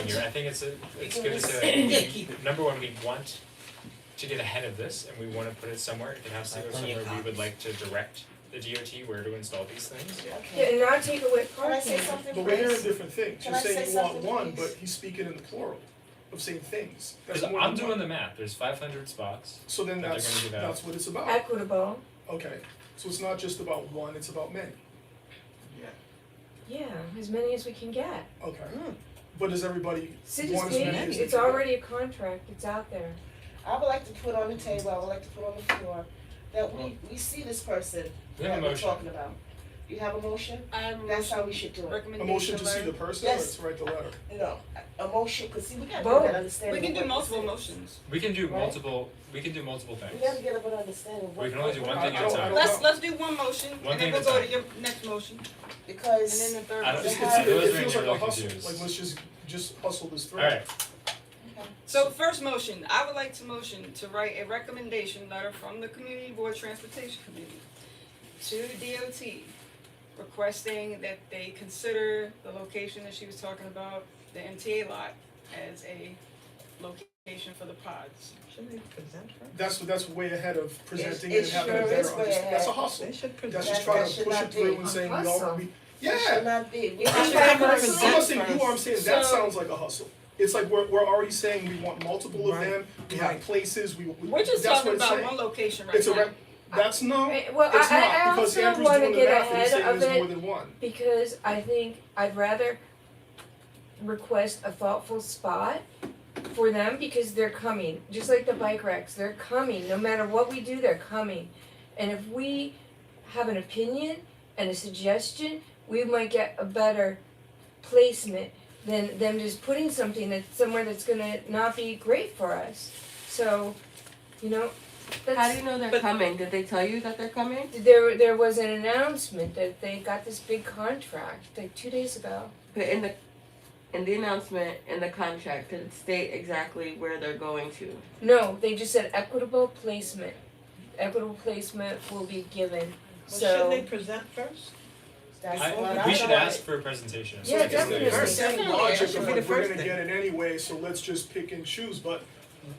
on here, I think it's good to say, Yeah, like, keep it. number one, we want to get ahead of this, and we wanna put it somewhere, if it has to go Plenty of somewhere, we would copies. like to direct the DOT where to install these things. Yeah, Okay, and not take away can I say parking. something, But we're hearing please? different things. Can You're I say saying you want something, one, please? but he's speaking in the plural of same things. That's Cause more I'm than doing one. the math, there's 500 spots, So then that they're gonna give out. that's what it's about. Equitable, Okay, so it's not just about one, it's about many. yeah, as many as we can get. Okay. Hmm. But does everybody City's want as many paying, as they it's can get? already a contract, it's out there. I would like to put on the table, I would like to put on the floor, that we see this person we have that a we're motion. talking about. You have a motion? I'm That's how we should do it. A recommendation. motion to see the person or Yes. to write the letter? No, a motion, cause see, we gotta Both. get an understanding We of can do what this multiple is. motions. We can do Right. multiple things. We gotta get a better understanding of what. We can only do one I- thing I at a don't- I time. don't- Let's do one motion, One and thing then at we'll a go to your next motion, and Because. then the third I don't- motion. it's- It those feels are like really a hustle, confused. like let's just hustle this through. Alright, So first motion, I would like to motion to write a recommendation letter from the Community Board Transportation Committee to DOT requesting that they consider the location that she was talking about, the MTA lot, as a location for the pods. Shouldn't they present first? That's way ahead of presenting it it and having a sure better is way understanding. That's a ahead. hustle. They should present. That's just That- trying that to should push not it through be. and saying we Hustle. all, It yeah. should not be. We It should should have not a be. present I'm not saying you are, I'm first. saying that So- sounds like a hustle. It's like we're already saying we want multiple of Right, them, we right. have places, we We're just that's talking what it's about saying. one location right It's a now. rec, that's no, Eh, Well, it's I not, because also Andrew's wanna doing the get math and he's ahead saying of there's more it than one. because I think I'd rather request a thoughtful spot for them because they're coming, just like the bike racks, they're coming, no matter what we do, they're coming. And if we have an opinion and a suggestion, we might get a better placement than them just putting something that's somewhere that's gonna not be great for us. So, you know, How do that's, you know they're But- coming? Did they tell you that they're coming? there was an announcement that they got this big contract like 2 days ago. But in the announcement, in the contract, did it state exactly where they're going to? No, they just said equitable placement. Equitable placement will be given, Well, shouldn't they so, present first? That's what we I should thought. ask for a presentation. Yeah, It's the definitely. same Definitely. logic That of should be like, the we're first gonna thing. get it anyway, so let's just pick and choose, but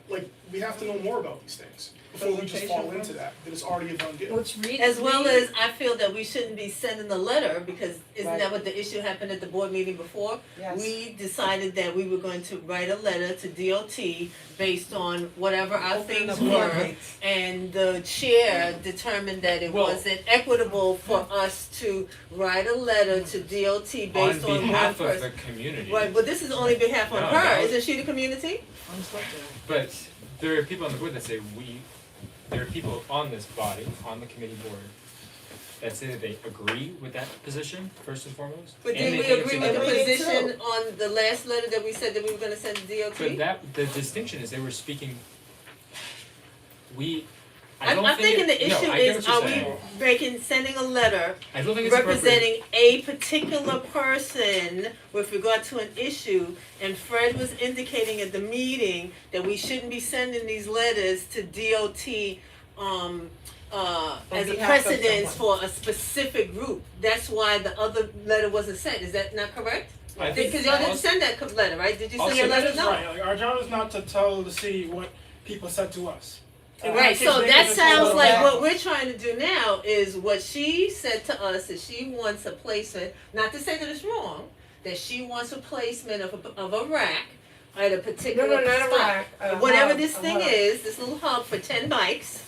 like, we have to know more about these things before we just fall into that it's already a done deal. which read. As well read- as I feel that we shouldn't be sending a letter because isn't Right. that what the issue happened at the board meeting before? Yes. We decided that we were going to write a letter to DOT based on whatever our Opening things up were. floodgates. And the chair determined that it Well- wasn't equitable for us to write a letter to DOT based on one behalf of person. the community. Right, but this is only behalf on No, her, no. isn't she the community? But there are people on the board that say there are people on this body, on the committee board, that say that they agree with that position, first and foremost. But and did they we think it's agree a with the good We did position on the last letter that we said that we were gonna send to DOT? But the distinction is they were speaking, I don't I'm think thinking the issue no, I get is, what are you're we saying. sending a letter I don't think it's appropriate. representing a particular person with regard to an issue? And Fred was indicating at the meeting that we shouldn't be sending these letters to DOT, as a behalf of precedence someone. for a specific group. That's why the other letter wasn't sent, is that not correct? I think Because y'all didn't also- send that letter, right? Did you send Also, your letter? That is No. right. Like, our job is not to tell the city what people said to us. Right, Kids so make that us sounds feel like bad. what we're trying to do now is what she said to us, is she wants a placement, not to say that it's wrong, that she wants a placement of a rack at a No, particular no, not a spot. rack, a Whatever hub, this a thing hub. is, this little hub for 10 bikes.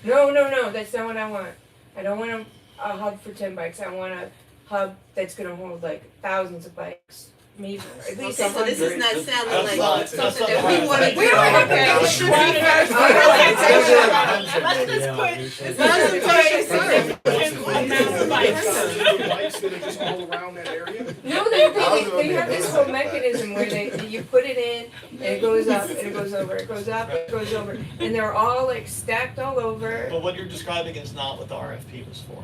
No, that's not what I want. I don't want a hub for 10 bikes, I want a hub that's gonna hold like thousands of bikes, maybe, at least Okay, so this is 100. not sounding That's like not- something that's that not we how wanna it's do. done. Okay, We it should be first. Let's just put Bikes that are just all around that area. No, they have this whole mechanism where you put it in, and it goes up, and it goes over, it goes up, it goes over, and they're all like stacked all over. But what you're describing is not what the RFP was for.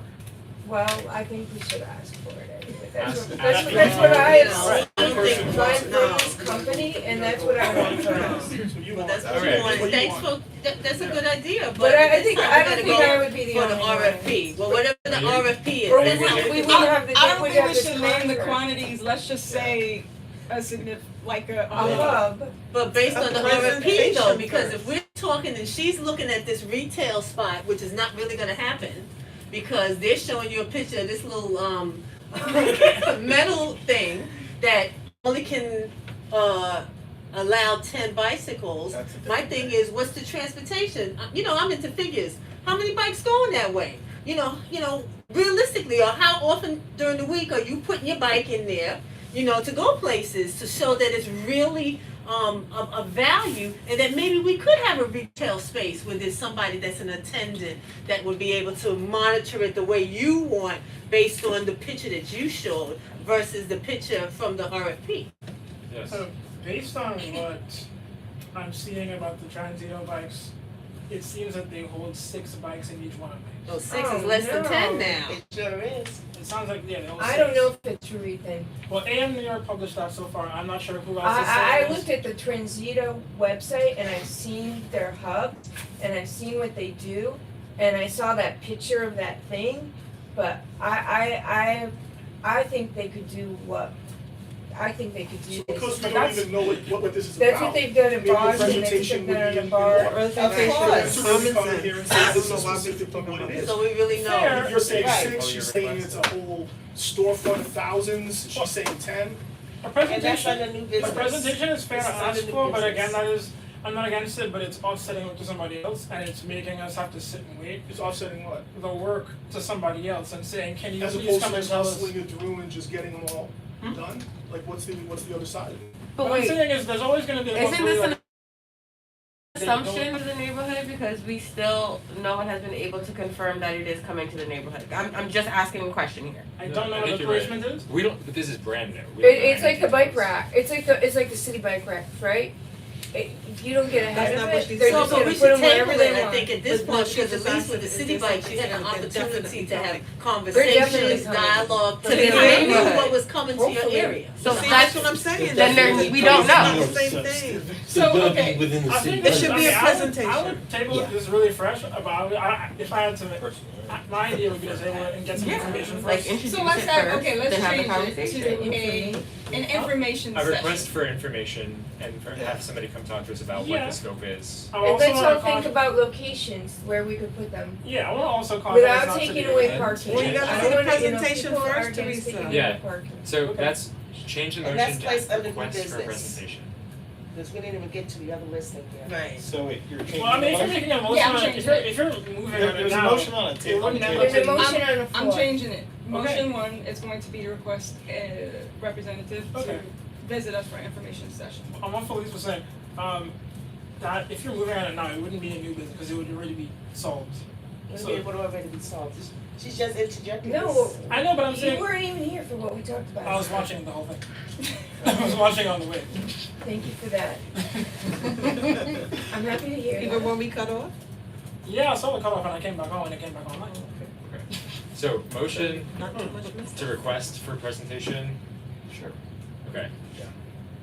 Well, I think we should ask for it anyway, that's Ask- what, ask that's what I for it. have seen, trying for this company, and that's what I want for us. So you Well, want that's that. what you Okay. want, What do you thanks want? for, that's a good idea, But but I this think, time I we don't gotta think go I would be the for only the one. RFP, well, whatever the RFP is, Or we that's would, not. we would I have the, don't would think have we this should name the contract. quantities, let's just say a like a A hub. But based on the A RFP presentation though, because first. if we're talking and she's looking at this retail spot, which is not really gonna happen, because they're showing you a picture of this little metal thing that only can allow 10 bicycles. That's a My different thing is, what's the transportation? You know, I'm into figures. How many bikes going that way? You know, realistically, or how often during the week are you putting your bike in there, you know, to go places to show that it's really of value, and that maybe we could have a retail space where there's somebody that's an attendant that would be able to monitor it the way you want based on the picture that you showed versus the picture from the RFP. Yes. So based on what I'm seeing about the Transito bikes, it seems that they hold 6 bikes in each one of them. Oh, 6 is Oh, less than no. 10 now. It sure is. It sounds like, yeah, they hold 6. I don't know if it's true, Ethan. Well, AM New York published that so far. I'm not sure who else is saying I this. looked at the Transito website and I've seen their hub and I've seen what they do and I saw that picture of that thing, but I think they could do what I think they could do this. Because we But don't that's even know what this is that's about. what they've done in Maybe a Boston, they presentation took would that be in in a bar. more. Presentation course. is To really common come in here and sense. say this is I don't know why specific to people what think it about is. So we really know. Fair. You're saying Right. 6, she's saying it's a whole storefront of thousands, she's saying 10. A And that's presentation, under new a business. presentation is fair to This is under ask new for, but again, business. I'm not against it, but it's offsetting it to somebody else, and it's making us have to sit and wait It's offsetting what? the work to somebody else and saying, can you As please opposed come to and just tell us? hustling it through and just getting them all done? Like, what's the other side of it? But What I'm wait, saying is, there's always gonna be a isn't this an They don't- assumption for the neighborhood because we still, no one has been able to confirm that it is coming to the neighborhood? I'm just asking a question here. I don't know I what think the you're right. placement is. We don't, but this is brand new. We don't know It's like the anything bike about rack, it's like the city bike racks, right? You don't get ahead That's of not what it, she they're said. just So gonna we put should them wherever table they it, I want. think, at this But no, point, she because just at least asked with the if city there's bikes, you had an something that they're opportunity to have definitely conversations, definitely coming. dialogue, To to the kind of knew neighborhood. what was coming to your Hopefully. area. So See, that's that's what I'm saying. then there, we don't know. It's the same thing. So, okay. Within the I city. think It should be a I presentation. would table Yeah. this really fresh, but if I had to, my idea would be to table it and get some Yeah, information like first. introduce So let's it have, first, okay, let's then have the change it conversation. to an information A session. request for information and have somebody come talk to us about what Yeah. the scope is. I And also let's wanna all think con- about locations where we could put them, Yeah, I want to also contact without not to taking be away against- parking. Well, you gotta I see don't the wanna, you know, presentation people are first, against Teresa. taking Yeah. away parking. So Okay. that's change the And motion that's to placed under new request for business. presentation. Because we didn't even get to the other listing here. Right. So wait, you're changing Well, I mean, if the you're motion? making a motion, Yeah, I'm on it, changing if you're moving on it There's a now, motion on the table. wouldn't Okay. There's a I'm- motion on the floor. I'm changing it. Motion 1 is going to be to request a representative to Okay. visit us for an information session. I'm on Felice was saying, that if you're moving on it now, it wouldn't be a new business because it would already be solved. It'll So- be able to already be solved. She's just interjecting No, this. I know, but I'm you saying, weren't even here for what we talked about. I was watching the whole thing. I was watching on the way. Thank you for that. I'm happy to hear Even that. when we cut off? Yeah, I saw the cutoff and I came back on and it came back online. Okay. So motion Not too much missed. to request for presentation. Sure. Okay.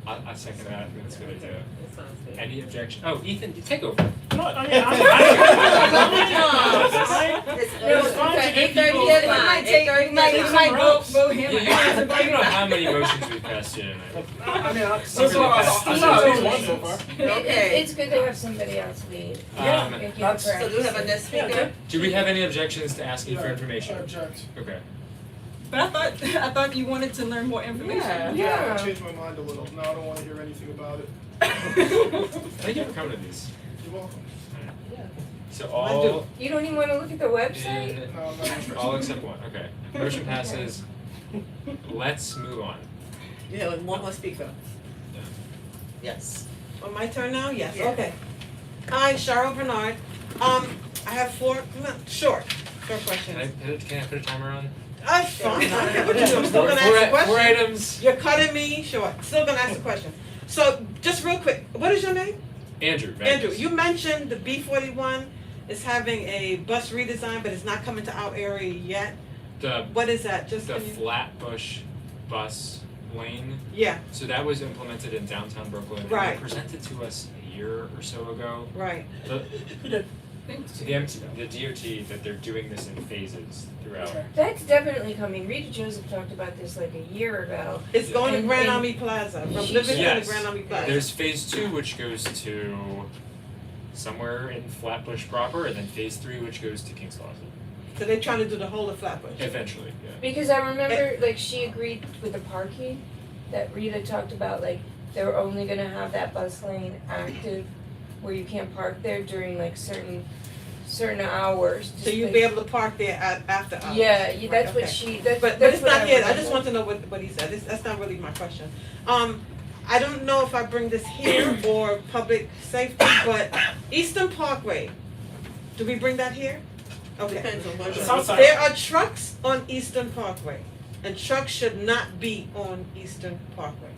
I second that. I think that's a good idea. That sounds good. Any objection? Oh, Ethan, take over. No, I mean, It's It's fine to give 8:30 people- deadline, It might take, 8:30 it might deadline. go him. I don't know how many motions we've passed yet. I mean, So far, I saw at least one so far. Okay. It's good to have somebody else lead. Yeah, Thank you for that's- So do we have a next Yeah, speaker? Do we have any objections to asking for information? Object. Okay. But I thought you wanted to learn more information. Yeah. Yeah. I changed my mind a little, now I don't wanna hear anything about it. Thank you for coming to these. You're welcome. So all You don't even wanna look at the website? in, No, I'm not interested. all except one, okay. Motion passes. Let's move on. Yeah, and one more speaker. Yes. Oh, my turn now? Yes, Yeah. okay. Hi, Cheryl Bernard. I have short questions. Can I put a timer on? I'm fine, I don't care what you do, I'm still gonna ask Four a question. items. You're cutting me short, still gonna ask a question. So, just real quick, what is your name? Andrew, Andrew, Vegas. you mentioned the B41 is having a bus redesign, but it's not coming to our area yet. The What is that? Just the can you? Flatbush bus lane. Yeah, So that was implemented in downtown Brooklyn. Right. And presented to us a year or so ago. right. The, You did. So the DOT, that they're doing this in phases throughout. Okay. That's definitely coming. Rita Joseph talked about this like a year ago. It's going to And- Grand and Army Plaza, from she- Livingston to Yes. Grand Army Plaza. There's phase 2, which goes to somewhere in Flatbush proper, and then phase 3, which goes to Kings Plaza. So they're trying to do the whole of Flatbush. Eventually, yeah. Because I remember, like, she agreed with the parking, that Rita talked about, like, they were only gonna have that bus lane active where you can't park there during, like, certain hours. So just you'd like- be able to park there after hours. Yeah, that's Right, what okay. she, that's But that's it's what not I here, I remember. just want to know what he said, that's not really my question. I don't know if I bring this here or public safety, but Eastern Parkway, do we bring that here? Okay. Depends on what. It's outside. There are trucks on Eastern Parkway, and trucks should not be on Eastern Parkway.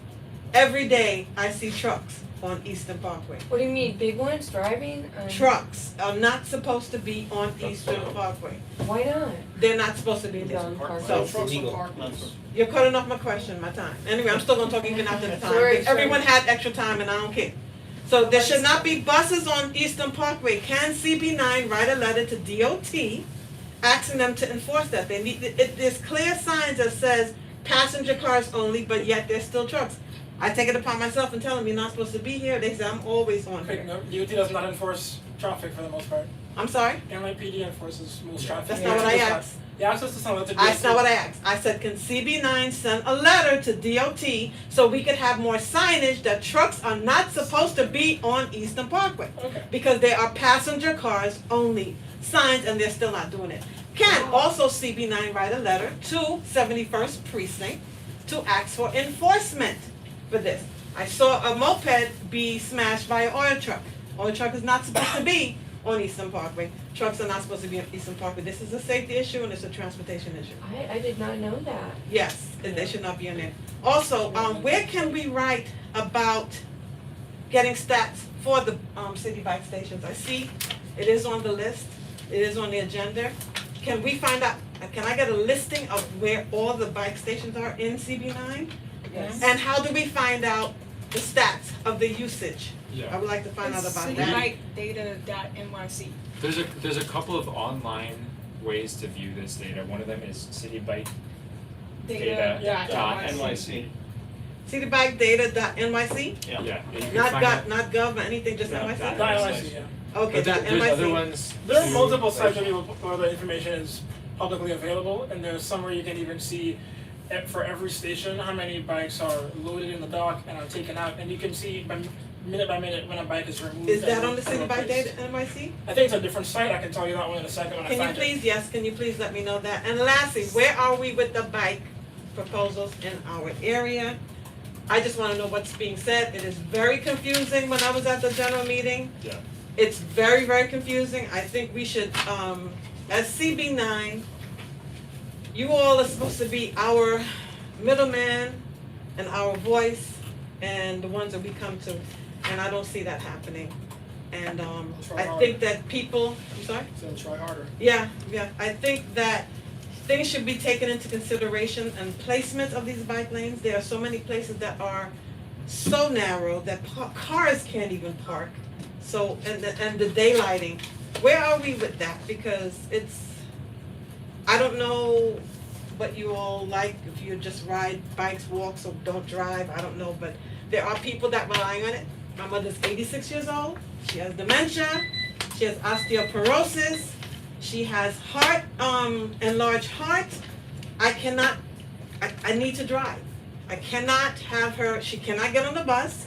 Every day, I see trucks on Eastern Parkway. What do you mean, big ones driving? Trucks are not supposed to be on Eastern Parkway. Why not? They're not supposed to be there. Don Park. So, Trucks on parkways. you're cutting off my question, my time. Anyway, I'm still gonna talk even after the time. Sorry, Because everyone had extra time and I don't care. So there should not be buses on Eastern Parkway. Can CB9 write a letter to DOT asking them to enforce that? They need, there's clear signs that says passenger cars only, but yet there's still trucks. I take it upon myself and tell them you're not supposed to be here. They say I'm always on Okay, here. no, DOT does not enforce traffic for the most part. I'm sorry? NYPD enforces most traffic. That's not what I asked. The access to some of the That's not what I asked. I said, can CB9 send a letter to DOT so we could have more signage that trucks are not supposed to be on Eastern Parkway? Okay. Because they are passenger cars only signs and they're still not doing it. Can also CB9 write a letter to 71st Precinct to ask for enforcement for this? I saw a moped be smashed by an oil truck. Oil truck is not supposed to be on Eastern Parkway. Trucks are not supposed to be on Eastern Parkway. This is a safety issue and it's a transportation issue. I did not know that. Yes, and they should not be on there. Also, where can we write about getting stats for the city bike stations? I see it is on the list, it is on the agenda. Can we find out, can I get a listing of where all the bike stations are in CB9? Yes. And how do we find out the stats of the usage? I Yeah. would like to find out about City that. Bike Data.nyc. There's a couple of online ways to view this data. One of them is City Bike Data. NYC. Citybike.data.nyc? Yeah. Yeah, you can Not find gov, out. not gov, or anything, just No, NYC? dot Not NYC. NYC, yeah. Okay, But dot there's other NYC. ones. There are too, multiple like- sites where the information is publicly available, and there's some where you can even see for every station how many bikes are loaded in the dock and are taken out, and you can see by minute when a bike is removed. Is that and on the City Bike replaced. Data NYC? I think it's a different site. I can tell you that one in a second when I Can you find it. please, yes, can you please let me know that? And lastly, where are we with the bike proposals in our area? I just wanna know what's being said. It is very confusing when I was at the general meeting. Yeah. It's very, very confusing. I think we should, as CB9, you all are supposed to be our middleman and our voice and the ones that we come to. And I don't see that happening. And, I think that people, I'm sorry? So try harder. Yeah, I think that things should be taken into consideration and placement of these bike lanes. There are so many places that are so narrow that cars can't even park. So, and the daylighting, where are we with that? Because it's, I don't know what you all like, if you just ride bikes, walks, or don't drive, I don't know, but there are people that rely on it. My mother's 86 years old, she has dementia, she has osteoporosis, she has enlarged heart. I need to drive. I cannot have her, she cannot get on the bus.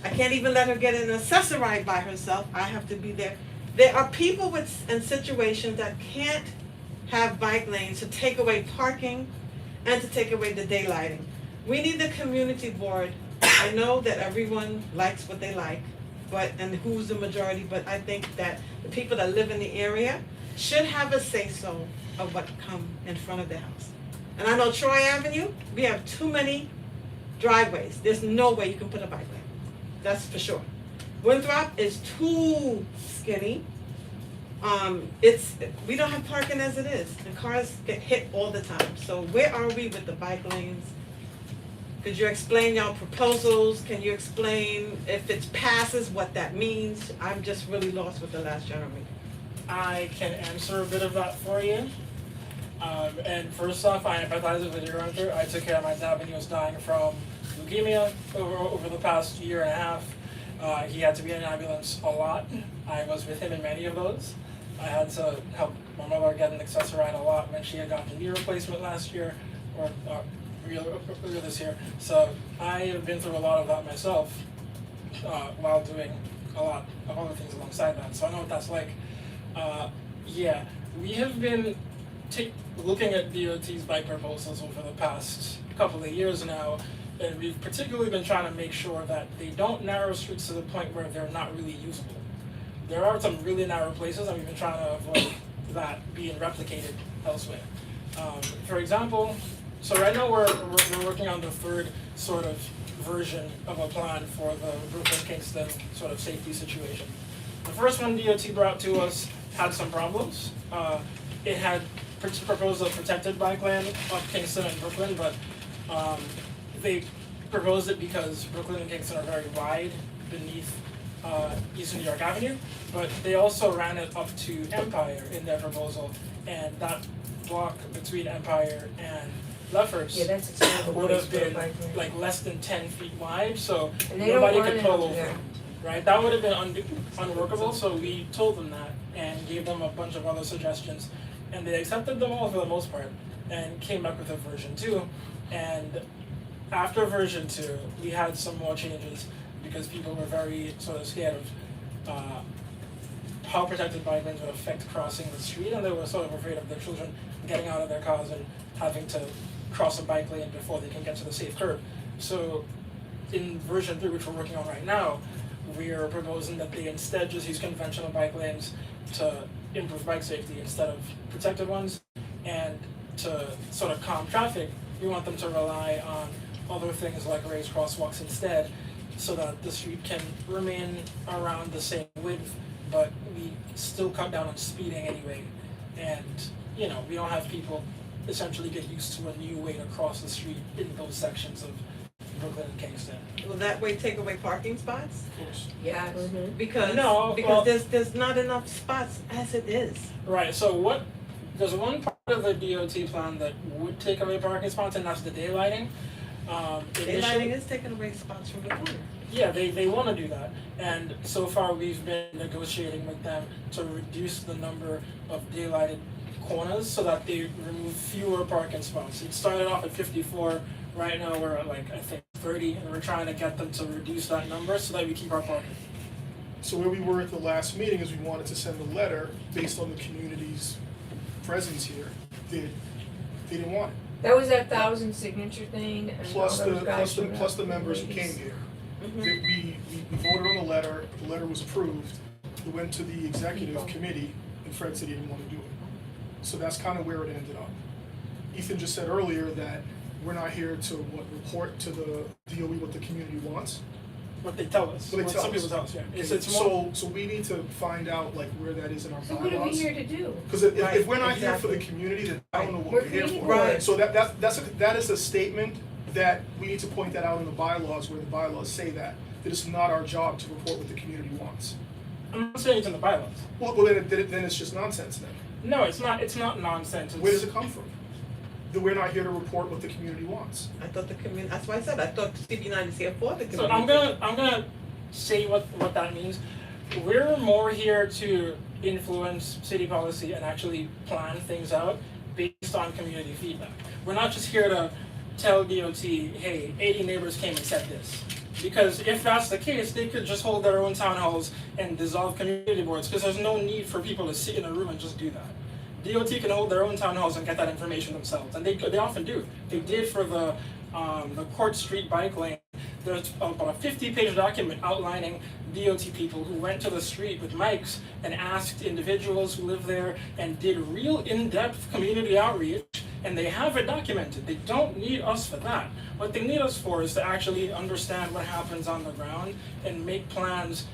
I can't even let her get in an accessoride by herself. I have to be there. There are people in situations that can't have bike lanes to take away parking and to take away the daylighting. We need the community board. I know that everyone likes what they like, and who's the majority, but I think that the people that live in the area should have a say-so of what come in front of their house. And I know Troy Avenue, we have too many driveways. There's no way you can put a bike lane. That's for sure. Winthrop is too skinny. We don't have parking as it is, and cars get hit all the time. So where are we with the bike lanes? Could you explain your proposals? Can you explain if it passes, what that means? I'm just really lost with the last general meeting. I can answer a bit of that for you. And first off, I empathize with what you're going through. I took care of my dad when he was dying from leukemia over the past year and a half. He had to be in an ambulance a lot. I was with him in many of those. I had to help my mother get an accessoride a lot when she had gotten a knee replacement last year, or earlier this year. So I have been through a lot of that myself, while doing a lot of other things alongside that. So I know what that's like. Yeah, we have been looking at DOT's bike proposals over the past couple of years now, and we've particularly been trying to make sure that they don't narrow streets to the point where they're not really usable. There are some really narrow places, and we've been trying to avoid that being replicated elsewhere. For example, so right now we're working on the third sort of version of a plan for the Brooklyn-Kingston sort of safety situation. The first one DOT brought to us had some problems. It had proposed a protected bike lane up Kingston and Brooklyn, but they proposed it because Brooklyn and Kingston are very wide beneath East New York Avenue, but they also ran it up to Empire in their proposal, and that block between Empire and Lefferts Yeah, that's a terrible would place have for a been bike lane. like less than 10 feet wide, so And they don't nobody want could it pull up over. there. Right, that would have been unworkable, so we told them that and gave them a bunch of other suggestions, and they accepted them all for the most part and came up with a version 2. And after version 2, we had some more changes because people were very sort of scared of how protected bike lanes would affect crossing the street, and they were sort of afraid of their children getting out of their cars and having to cross a bike lane before they can get to the safe curb. So in version 3, which we're working on right now, we are proposing that they instead just use conventional bike lanes to improve bike safety instead of protected ones, and to sort of calm traffic, we want them to rely on other things like raised crosswalks instead, so that the street can remain around the same width, but we still cut down on speeding anyway. And, you know, we don't have people essentially get used to a new way to cross the street in those sections of Brooklyn and Kingston. Will that way take away parking spots? Of course. Yes. Because No, because well- there's not enough spots as it is. Right, so there's one part of the DOT plan that would take away parking spots, and that's the daylighting. Daylighting is taking away spots from the corner. Yeah, they wanna do that, and so far we've been negotiating with them to reduce the number of daylighted corners so that they remove fewer parking spots. It started off at 54, right now we're at like, I think 30, and we're trying to get them to reduce that number so that we keep our parking. So where we were at the last meeting is we wanted to send a letter based on the community's presence here. They didn't want it. That was that 1,000 signature thing and all Plus those guys showed plus up, the members who ladies. came here. We voted on the letter was approved, it went to the executive committee, and Fred said he didn't want to do it. So that's kind of where it ended up. Ethan just said earlier that we're not here to report to the DOE what the community wants. What they tell us, What they what tell some us. people tell us, yeah. Okay, It's more, so we need to find out like where that is in our bylaws. So what are we here to do? Because if Right, we're not here for the exactly. community, then I don't know what We're we're here community for. Right. So that is a statement that we need to point that out in the bylaws, where the bylaws say that it's not our job to report what the community wants. I'm not saying it's in the bylaws. Well then it's just nonsense then. No, it's not nonsense. Where does it come from? That we're not here to report what the community wants. I thought the community, that's why I said, I thought CB9 is here for the community. So I'm gonna say what that means. We're more here to influence city policy and actually plan things out based on community feedback. We're not just here to tell DOT, hey, 80 neighbors came and said this. Because if that's the case, they could just hold their own town halls and dissolve community boards, because there's no need for people to sit in a room and just do that. DOT can hold their own town halls and get that information themselves, and they often do. They did for the Court Street bike lane. There's about a 50-page document outlining DOT people who went to the street with mics and asked individuals who live there and did real in-depth community outreach, and they have it documented. They don't need us for that. What they need us for is to actually understand what happens on the ground and make plans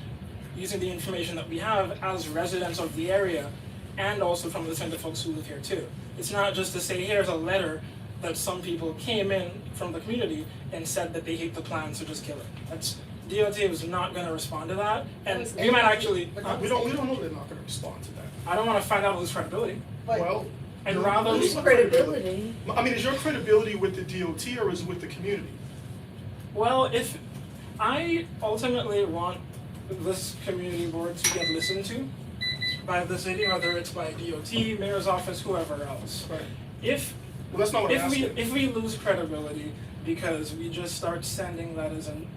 using the information that we have as residents of the area, and also from listening to folks who live here too. It's not just to say, here's a letter that some people came in from the community and said that they hate the plan, so just kill it. That's, DOT was not gonna respond to that, and we might actually, We don't know they're not gonna respond to that. I don't wanna find out lose credibility. But Well, I'd you're rather losing Credibility. I mean, is your credibility with the DOT or is it with the community? Well, if I ultimately want this community board to get listened to by the city, whether it's by DOT, mayor's office, whoever else. Right. If Well, that's not what I'm asking. if we lose credibility because we just start sending letters and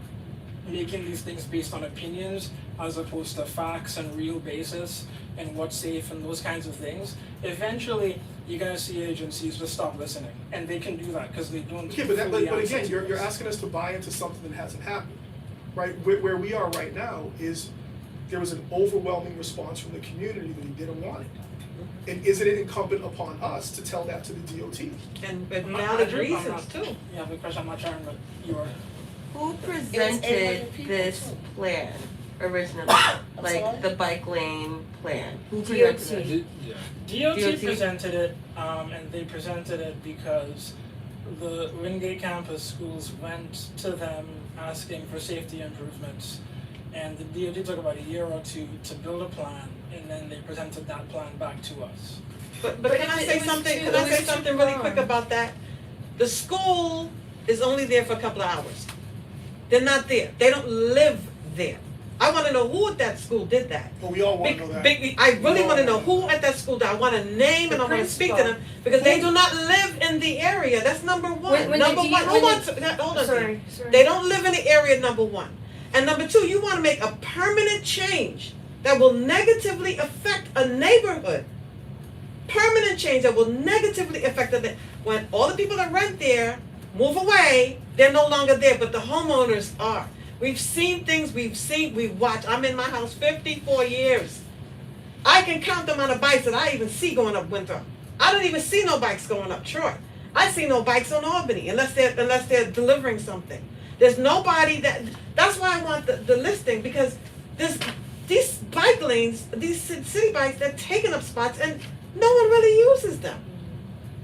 making these things based on opinions as opposed to facts and real basis and what's safe and those kinds of things, eventually you're gonna see agencies just stop listening, and they can do that because they don't Okay, but fully again, answer to you're us. asking us to buy into something that hasn't happened, right? Where we are right now is there was an overwhelming response from the community that he didn't want it. And isn't it incumbent upon us to tell that to the DOT? And I'm not- valid I'm not- reasons too. Yeah, because I'm not trying, but you are. Who everybody presented people this too. plan originally? sorry? Like the bike lane plan? Who DOT. presented it? Yeah. DOT DOT. presented it, and they presented it because the Wingate campus schools went to them asking for safety improvements. And the DOT took about a year or two to build a plan, and then they presented that plan back to us. But But can I it say was something, too- can it I was say too something really long. quick about that? The school is only there for a couple of hours. They're not there, they don't live there. I wanna know who at that school did that. But we all wanna know that. I really all wanna know wanna who at that school did, I want a name and I The wanna speak to principal. them, because they do not live in the area, that's number one. When the Number D- one, who when the- wants, hold on. Sorry. They don't live in the area, number one. And number two, you wanna make a permanent change that will negatively affect a neighborhood. Permanent change that will negatively affect the, when all the people that rent there move away, they're no longer there, but the homeowners are. We've seen things, we've watched. I'm in my house 54 years. I can count the amount of bikes that I even see going up Winthrop. I don't even see no bikes going up Troy. I see no bikes on Albany unless they're delivering something. There's nobody that's why I want the listing, because these bike lanes, these city bikes, they're taking up spots and no one really uses them.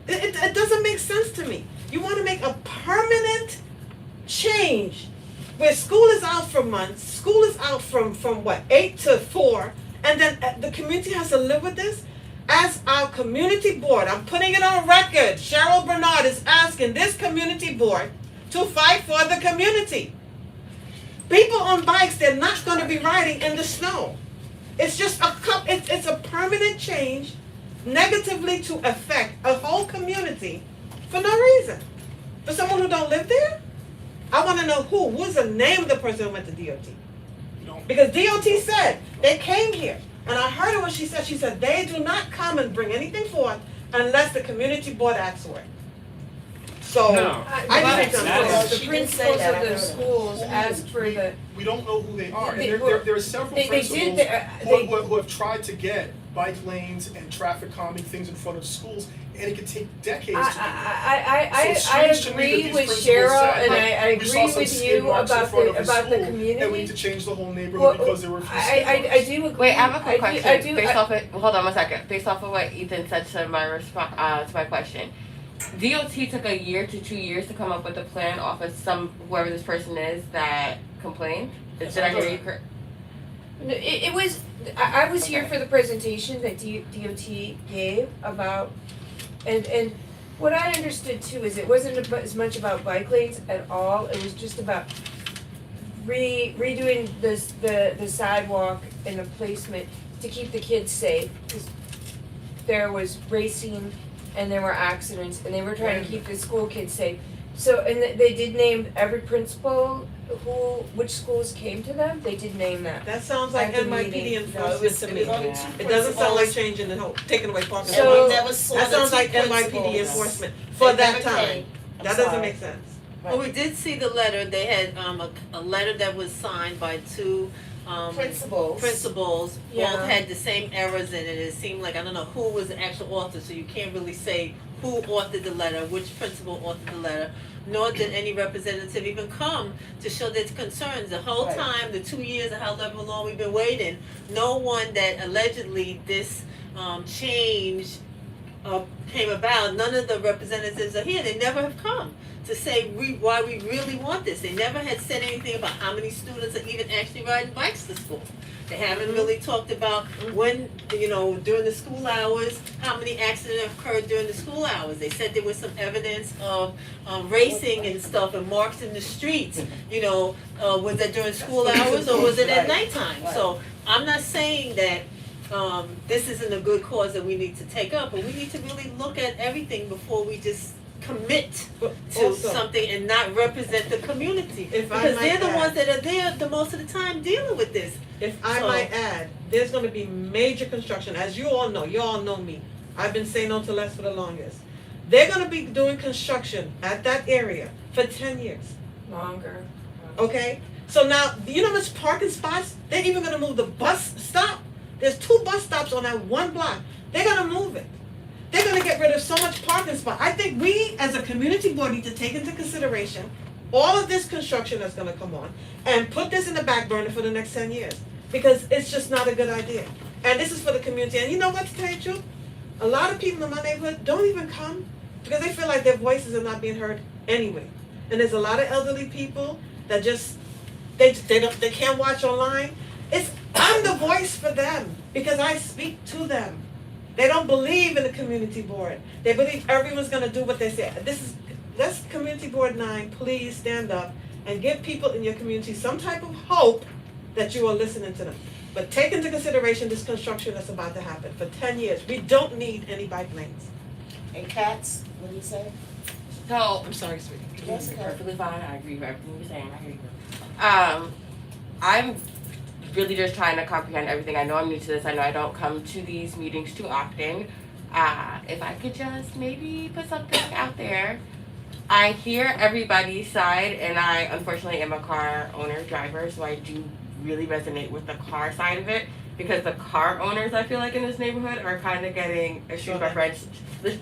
It doesn't make sense to me. You want to make a permanent change where school is out for months, school is out from what, 8 to 4, and then the community has to live with this? As our community board, I'm putting it on record, Cheryl Bernard is asking this community board to fight for the community. People on bikes, they're not gonna be riding in the snow. It's just it's a permanent change negatively to affect a whole community for no reason. For someone who don't live there? I wanna know who's the name of the person who went to DOT. You don't. Because DOT said, they came here, and I heard what she said, they do not come and bring anything forth unless the community board asks for it. So, No. I just think That The is- principals of the schools asked for the, We don't know who they are, and They- there are several they did, principals they, who have tried to get bike lanes and traffic calming things in front of schools, and it could take decades to do that. I So it's strange to me that agree these with principals Cheryl, said, and "Hey, I we agree saw some with skid you marks in about front the of a school, and we community. need to change the whole neighborhood Well, because there were a few skid I marks." do agree. Wait, I have a quick I question. do, Based off it, hold on one second. Based off of what Ethan said to my to my question, DOT took a year to 2 years to come up with a plan off of whoever this person is that complained. Did I hear you correct? No, it was, I was here for the presentation that DOT gave about, and what I understood too is it wasn't as much about bike lanes at all, it was just about redoing the sidewalk and the placement to keep the kids safe, 'cause there was racing and there were accidents, and they were trying to keep the school kids safe. So, and they did name every principal which schools came to them, they did name that. that sounds like At the NYPD meeting. enforcement to me. only Yeah. two It doesn't sound like principals, changing the whole, taking away parking. So- and we never saw That the sounds two like NYPD principals. enforcement for They that never time. came. I'm That doesn't sorry. make sense. Well, we did see the letter, they had, a letter that was signed by two, Principals. principals, Yeah. both had the same errors in it, it seemed like, I don't know who was the actual author, so you can't really say who authored the letter, which principal authored the letter, nor did any representative even come to show their concerns. The whole Right. time, the 2 years or however long we've been waiting, no one that allegedly this, change came about, none of the representatives are here. They never have come to say why we really want this. They never had said anything about how many students are even actually riding bikes to school. They haven't really talked about when, during the school hours, how many accidents occurred during the school hours. They said there was some evidence of racing and stuff and marks in the streets. Was that during school hours or was it at nighttime? So I'm not saying that this isn't a good cause that we need to take up, but we need to really look at everything before we just commit to Also, something and not represent the community. If I Because might they're the add- ones that are there the most of the time dealing with this. If I So- might add, there's gonna be major construction, as you all know me. I've been saying no to less for the longest. They're gonna be doing construction at that area for 10 years, Longer. okay? So now, you know how much parking spots? They're even gonna move the bus stop. There's 2 bus stops on that one block. They're gonna move it. They're gonna get rid of so much parking spot. I think we, as a community board, need to take into consideration all of this construction that's gonna come on and put this in the back burner for the next 10 years. Because it's just not a good idea. And this is for the community. And you know what, to tell you the truth? A lot of people in my neighborhood don't even come because they feel like their voices are not being heard anyway. And there's a lot of elderly people that just, they can't watch online. I'm the voice for them because I speak to them. They don't believe in the community board. They believe everyone's gonna do what they say. That's Community Board 9, please stand up and give people in your community some type of hope that you are listening to them. But take into consideration this construction that's about to happen for 10 years. We don't need any bike lanes. And cats, what do you say? So, I'm sorry, sweetie. That's okay. perfectly fine, I agree with everything you're saying, I hear you. I'm really just trying to comprehend everything. I know I'm new to this, I know I don't come to these meetings too often. If I could just maybe put something out there. I hear everybody's side, and I unfortunately am a car owner driver, so I do really resonate with the car side of it, because the car owners, I feel like, in this neighborhood are kind of getting, excuse my French,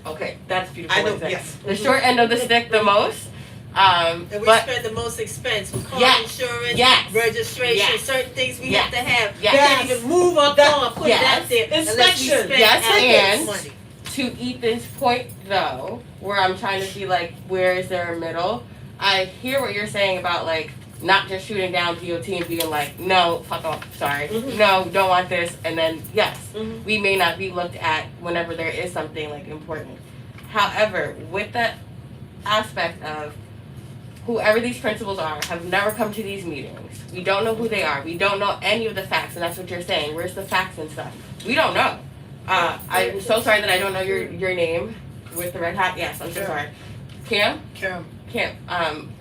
okay, that's beautiful. I know, what you said. yes. The short end of the stick the most. And we But spend the most expense with car Yes. insurance, Yes. registration, Yes. certain things we Yes. have to have. Yes. We can't even move our car, put it Yes. out there unless we Inspection. spend Yes, our and- money. to Ethan's point though, where I'm trying to see like where is there a middle, I hear what you're saying about like not just shooting down DOT and being like, no, fuck off, sorry, no, don't want this, and then yes, we may not be looked at whenever there is something like important. However, with that aspect of whoever these principals are have never come to these meetings. We don't know who they are. We don't know any of the facts, and that's what you're saying. Where's the facts and stuff? We don't know. I'm so sorry that I don't know your name with the red hat. Yes, I'm so Cam. sorry. Cam? Cam,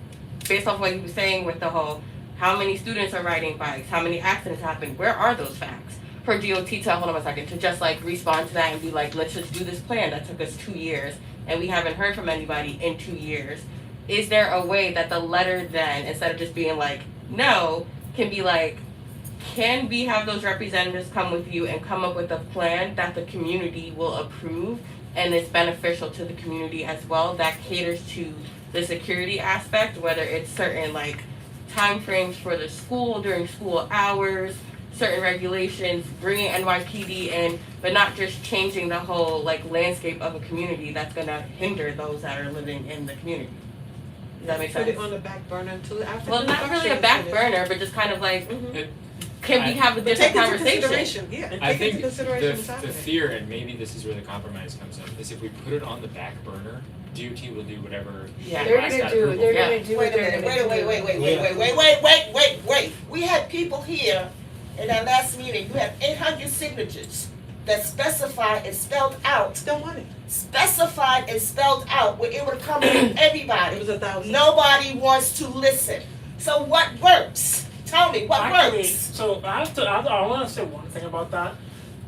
Based off what you were saying with the whole, how many students are riding bikes, how many accidents happen, where are those facts? For DOT to, hold on a second, to just like respond to that and be like, let's just do this plan that took us 2 years and we haven't heard from anybody in 2 years. Is there a way that the letter then, instead of just being like, no, can be like, can we have those representatives come with you and come up with a plan that the community will approve and is beneficial to the community as well, that caters to the security aspect, whether it's certain like timeframes for the school during school hours, certain regulations, bringing NYPD in, but not just changing the whole like landscape of a community that's gonna hinder those that are living in the community. Does that make Put sense? it on the back burner until after. Well, not really a back burner, but just kind of like, can we have a But different take into conversation? consideration, yeah, and I take into think consideration what's the happening. fear, and maybe this is where the compromise comes in, is if we put it on the back burner, DOT will do whatever. Yeah. They're last gonna got do, approval they're for. gonna do what Wait a they're minute, gonna do. wait. We had people here in our last meeting, who had 800 signatures that specified and spelled out, Don't want it. specified and spelled out where it would come from It everybody. was 1,000. Nobody wants to listen. So what works? Tell me, what Actually, works? so I want to say one thing about that.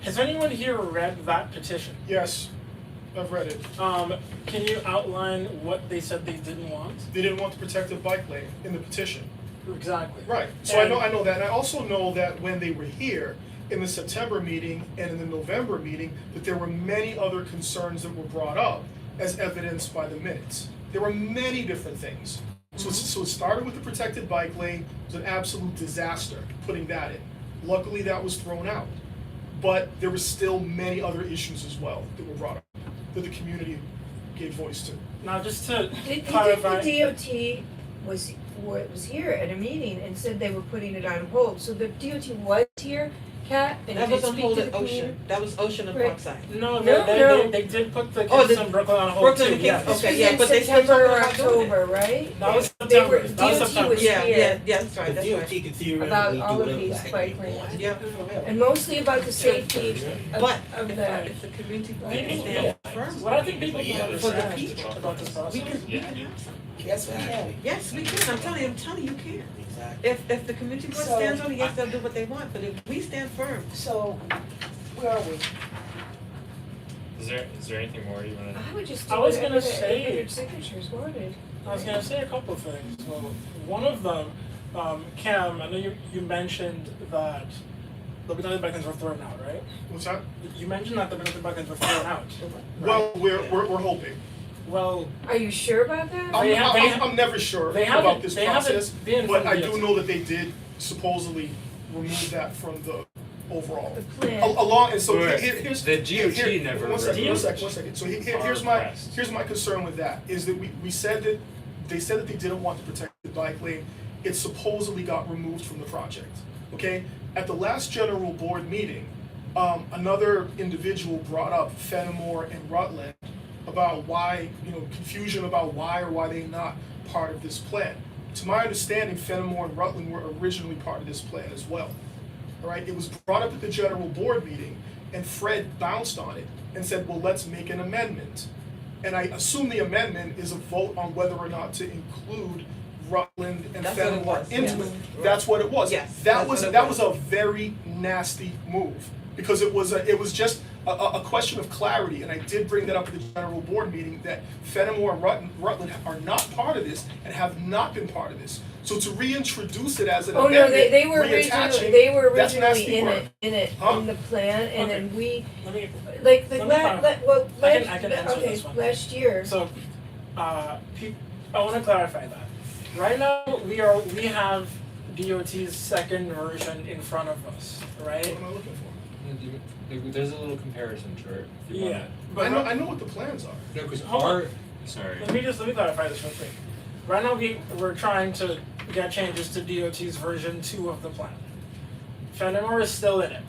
Has anyone here read that petition? yes, I've read it. Can you outline what they said they didn't want? They didn't want the protective bike lane in the petition. Exactly. Right, so I know that, and I also know that when they were here in the September meeting and in the November meeting, that there were many other concerns that were brought up as evidenced by the minutes. There were many different things. So it started with the protected bike lane, it was an absolute disaster putting that in. Luckily, that was thrown out. But there were still many other issues as well that were brought up. that the community gave voice to. Now, just to Did they think clarify. the DOT was here at a meeting and said they were putting it on hold, so the DOT was here, Kat, and That did was on speak hold to at the community? Ocean, that was Ocean and Right. Parkside. No, No. they did put the Oh, kids the in Brooklyn on hold Brooklyn too, and yes. Kids, This okay, was yeah, in but they still September or talking about doing it. October, right? That was They were, September. That was DOT September. was Yeah, here that's right, The that's DOT right. can theoretically about do all of whatever these the heck bike they lanes. want. Yeah. And mostly about the safety But of if, the, if the community Right. can stand firm, What I think people Yeah. don't For the understand people. about this process. we can have some. Yes, we can. Yes, we can, I'm telling you, you can. Exactly. If the community board So- stands on it, yes, they'll do what they want, but if we stand firm, So, where are we? Is there anything more you wanna? I would just I do was whatever gonna the say- other signatures wanted. I was gonna say a couple of things. Well, one of them, Cam, I know you mentioned that the Benelli Bike lanes were thrown out, right? What's that? You mentioned that the Benelli Bike lanes were thrown out. Well, we're hoping. Well, Are you sure about that? I'm never sure they about haven't- this they haven't process, been but from I the do DOT. know that they did supposedly remove that from the overall. The plan. Along, and so Wait, here's. the GOT never One second, reviewed one second. So our request. here's my concern with that, is that we said that, they said that they didn't want to protect the bike lane. It supposedly got removed from the project, okay? At the last general board meeting, another individual brought up Fenimore and Rutland about why, confusion about why or why they not part of this plan. To my understanding, Fenimore and Rutland were originally part of this plan as well. All right, it was brought up at the general board meeting, and Fred bounced on it and said, well, let's make an amendment. And I assume the amendment is a vote on whether or not to include Rutland and That's what it Fenimore was, into yes. it. That's what it was. Yes, That that's was what it that was. was a very nasty move, because it was just a question of clarity, and I did bring that up at the general board meeting, that Fenimore and Rutland are not part of this and have not been part of this. So to reintroduce it as an Oh, no, amendment, they were reattaching, originally that's nasty in work. it, Huh? in the plan, and then we, let me. like, Let me clarify. I can answer okay, this one. last year. So, I want to clarify that. Right now, we have DOT's second version in front of us, right? What am I looking for? There's a little comparison chart. If you Yeah. wanna- I know what the plans are. No, because Hold our, on. sorry. Let me clarify this real quick. Right now, we're trying to get changes to DOT's version 2 of the plan. Fenimore is still in it.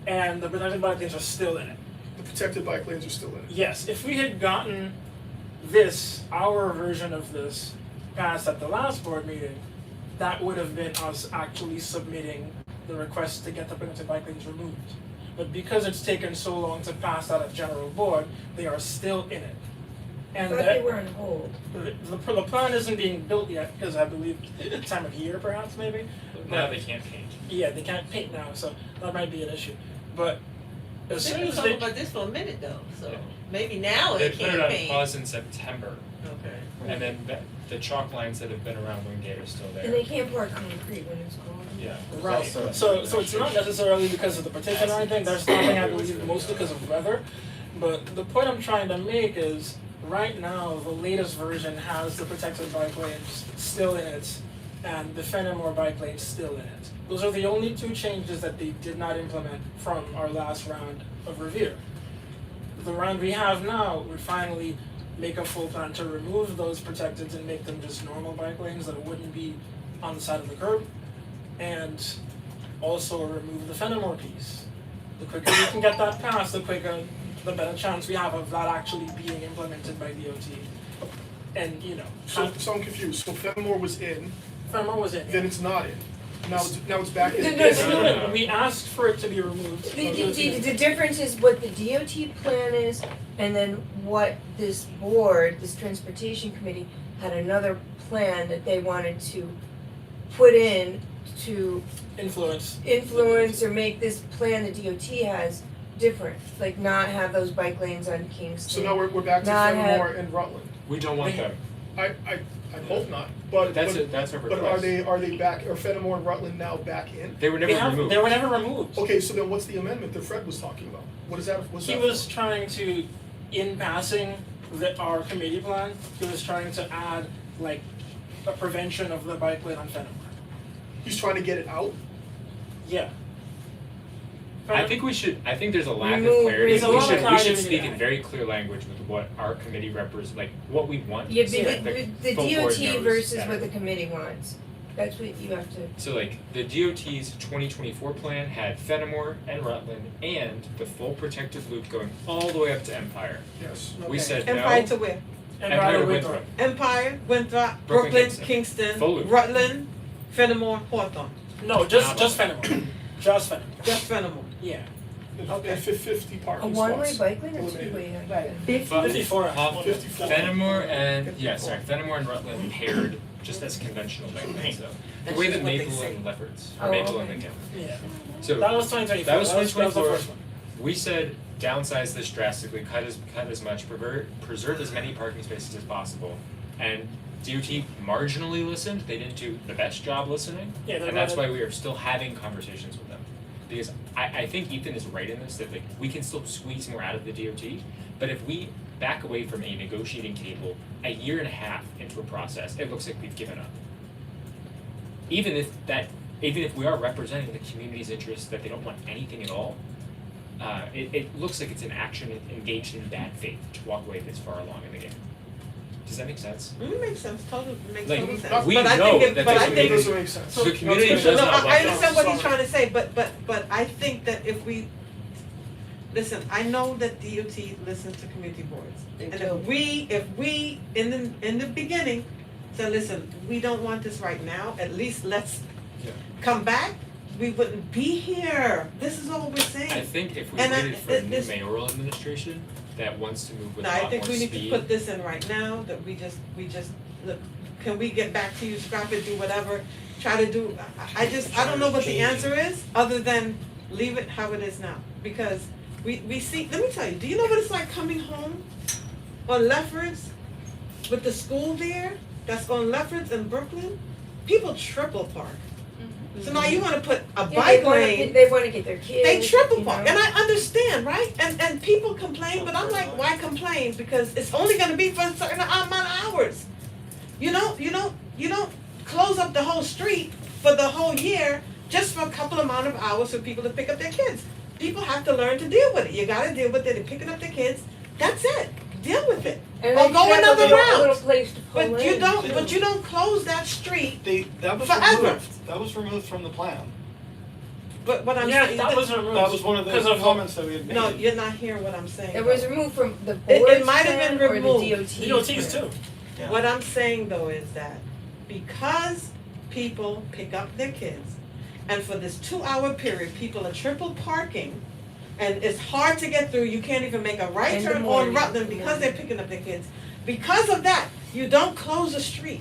And the Benelli Bike lanes are still in it. The protected bike lanes are still in it. Yes, if we had gotten our version of this, passed at the last board meeting, that would have been us actually submitting the request to get the Benelli Bike lanes removed. But because it's taken so long to pass out at general board, they are still in it. I And thought that, they were on hold. the plan isn't being built yet, because I believe time of year perhaps maybe. Now they can't paint. Yeah, they can't paint now, so that might be an issue. But as They've soon been as talking they, about this for a minute though, so Yeah. maybe now They it put can't it on paint. pause in September, Okay. and then the chalk lines that have been around Wingate are still there. And they can't pour concrete when it's cold. Yeah. right, so it's not necessarily because of the petition or anything, they're stopping, I believe, mostly because of weather. But the point I'm trying to make is, right now, the latest version has the protected bike lanes still in it, and the Fenimore bike lanes still in it. Those are the only 2 changes that they did not implement from our last round of review. The round we have now would finally make a full plan to remove those protecteds and make them just normal bike lanes that wouldn't be on the side of the curb, and also remove the Fenimore piece. The quicker we can get that passed, the better chance we have of that actually being implemented by DOT. And So I'm confused. So Fenimore was in, Fenimore was in. then it's not in. Now it's back in. No, It's no, still no. in. We asked for it to be removed. The difference is what the DOT plan is, and then what this board, this transportation committee, had another plan that they wanted to put in to Influence. influence or make this plan the DOT has different, like not have those bike lanes on Kingston. So now we're back to Not Fenimore and Rutland. We don't want They- them. I hope not, but That's but, our but request. are they back? Are Fenimore and Rutland now back in? They were never removed. They were never removed. Okay, so then what's the amendment that Fred was talking about? What is that? What's He that was for? trying to, in passing our committee plan, he was trying to add like a prevention of the bike lane on Fenimore. He's trying to get it out. Yeah. I think there's a lack of Remove- clarity. there's a lot of We clarity should in speak that. in very clear language with what our committee like what we want. Yeah, so that but the full board DOT knows versus better. what the committee wants. That's what you have to. So like the DOT's 2024 plan had Fenimore and Rutland and the full protective loop going all the way up to Empire. Yes. We Okay. said no. Empire to where? Empire to Winthrop. Empire, Winthrop, Brooklyn, Brooklyn, Full Kingston, loop. Rutland, Fenimore, Hawthorne. No, just Fenimore. Just Fenimore. Just Fenimore. Yeah. Okay. And 50 A parking one-way spots. bike lane or Eliminated. two-way? Right. 54. Fenimore and Fenimore and Rutland paired just as conventional bike lanes. So the way that That's what they Maple say. and Lefferts, Oh, or Maple okay. and Lincoln. Yeah. So That was 2024. That was the 2024. first one. we said downsize this drastically, cut as much, preserve as many parking spaces as possible, and DOT marginally listened. They didn't do the best job listening, Yeah, and that's why we are still having conversations with them. Because I think Ethan is right in this, that like we can still squeeze more out of the DOT, but if we back away from a negotiating table a year and a half into a process, it looks like we've given up. Even if we are representing the community's interests that they don't want anything at all, it looks like it's an action engaged in bad faith to walk away this far along in the game. Does that make sense? It makes sense, totally, makes Like, total sense. we But I know think it, that but this I would think be- Doesn't make sense. The community does No, not I want understand what he's Sorry. trying to say, but I think that if we, listen, I know that DOT listens to community boards. They And do. if we, in the beginning, said, listen, we don't want this right now, at least let's Yeah. come back, we wouldn't be here. This is all we're saying. I think if we And I- waited for a new this- mayoral administration that wants to move with No, a I lot think more we need to speed. put this in right now, that we just, look, can we get back to you, scrap it, do whatever, try to do, I don't know what the answer is, other than leave it how it is now. Because we see, let me tell you, do you know what it's like coming home on Lefferts with the school there, that's on Lefferts in Brooklyn? People triple park. So now you wanna put a bike lane, They wanna get their kids. they triple you park, know? and I understand, right? And people complain, but I'm like, why complain? Because it's only gonna be for a certain amount of hours. You don't close up the whole street for the whole year just for a couple amount of hours for people to pick up their kids. People have to learn to deal with it. You gotta deal with it. They're picking up their kids. That's it. Deal with it. And Or then go you have another a little route. place to pull in. But you don't close that street. That was Forever. removed. That was removed from the plan. But what I'm Yeah, saying, that was removed. That was one of the because of comments that we had made. no, you're not hearing what I'm saying. It was though. removed from the It board's might have been plan or removed. the DOT's DOTs plan? too. Yeah. What I'm saying though is that because people pick up their kids, and for this 2-hour period, people are triple parking, and it's hard to get through, you can't even make a right In the turn on morning, Rutland because they're picking up their kids. Because of that, you don't close the street.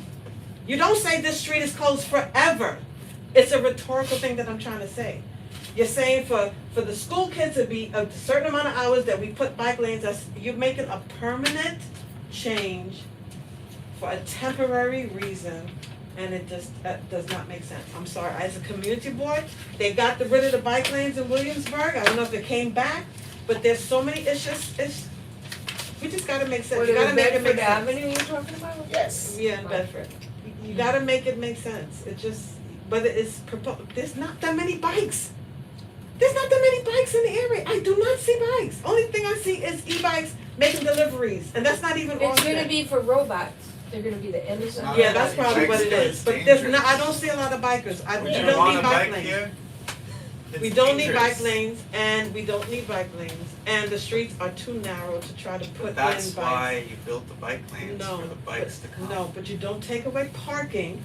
You don't say this street is closed forever. It's a rhetorical thing that I'm trying to say. You're saying for the school kids to be a certain amount of hours that we put bike lanes, you're making a permanent change for a temporary reason, and it just does not make sense. I'm sorry, as a community board, they got rid of the bike lanes in Williamsburg, I don't know if it came back, but there's so many, we just gotta make sense, What, you the gotta make it make Bedford sense. Avenue you're talking about? Yes. Yeah, in Bedford, you gotta make it make sense, it just, but it's there's not that many bikes. There's not that many bikes in the area, I do not see bikes, only thing I see is e-bikes making deliveries, and that's not even It's Austin. gonna be for robots. They're gonna be the Amazon. Yeah, that's probably what it is, but there's dangerous. not, I don't see a lot of bikers, Would we you don't want need a bike bike lanes. here? We It's don't need dangerous. bike lanes, and we don't need bike lanes, and the streets are too narrow to try to put in But bikes. that's why you built the bike lanes No, for the bikes to come. No, but you don't take away parking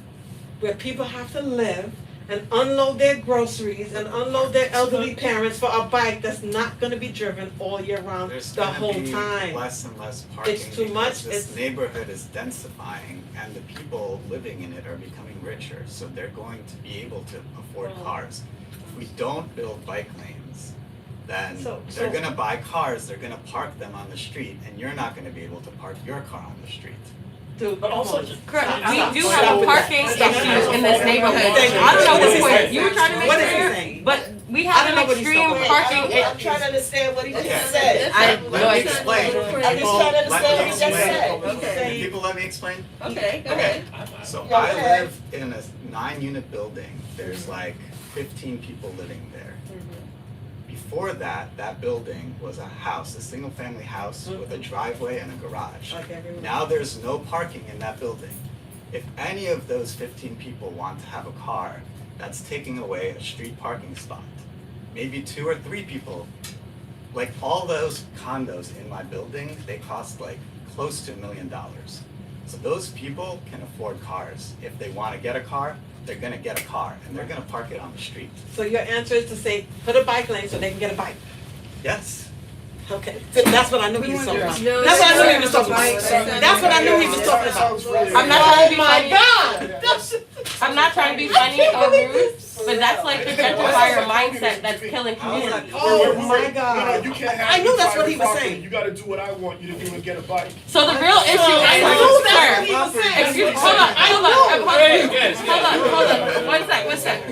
where people have to live and unload their groceries and unload their elderly parents for a bike that's not gonna be driven all year round There's the gonna whole be time. less and less parking too much, because this it's- neighborhood is densifying and the people living in it are becoming richer, so they're going to be able to afford Oh. cars. If we don't build bike lanes, then So- they're so- gonna buy cars, they're gonna park them on the street, and you're not gonna be able to park your car on the street. Dude, But come also, on. Correct, Stop, we stop, do stop have with parking that. issues in this neighborhood. Thank you. I don't know What what is he point saying? you were trying to make What is he there, saying? but we I have don't know an what he's extreme talking about. parking. I'm trying to understand what he just Okay. said. I have no Let me idea. explain. I'm just People, trying to let understand what me he just explain. said. Okay. Can people let me explain? Okay, go Okay. ahead. So Yeah, I okay. live in a 9-unit building, there's like 15 people living there. Before that, that building was a house, a single-family house with a driveway and a garage. Like everyone. Now there's no parking in that building. If any of those 15 people want to have a car, that's taking away a street parking spot. Maybe 2 or 3 people, like all those condos in my building, they cost like close to $1 million. So those people can afford cars. If they want to get a car, they're gonna get a car and they're gonna park it on the street. So your answer is to say, put a bike lane so they can get a bike. Yes. Okay, so that's what I knew he was talking about. No, That's what I knew he was that's talking not about. right. That's what I knew he was talking about. I'm not trying to be Oh my funny. God! I'm not trying to be funny or rude, but that's like the gentrifier mindset that's killing communities. Oh my God. No, you can't have I knew that's what private he was property. saying. You gotta do what I want you to do and get a bike. So the real issue I is, knew that's what sir, he was saying. excuse, hold on. One sec.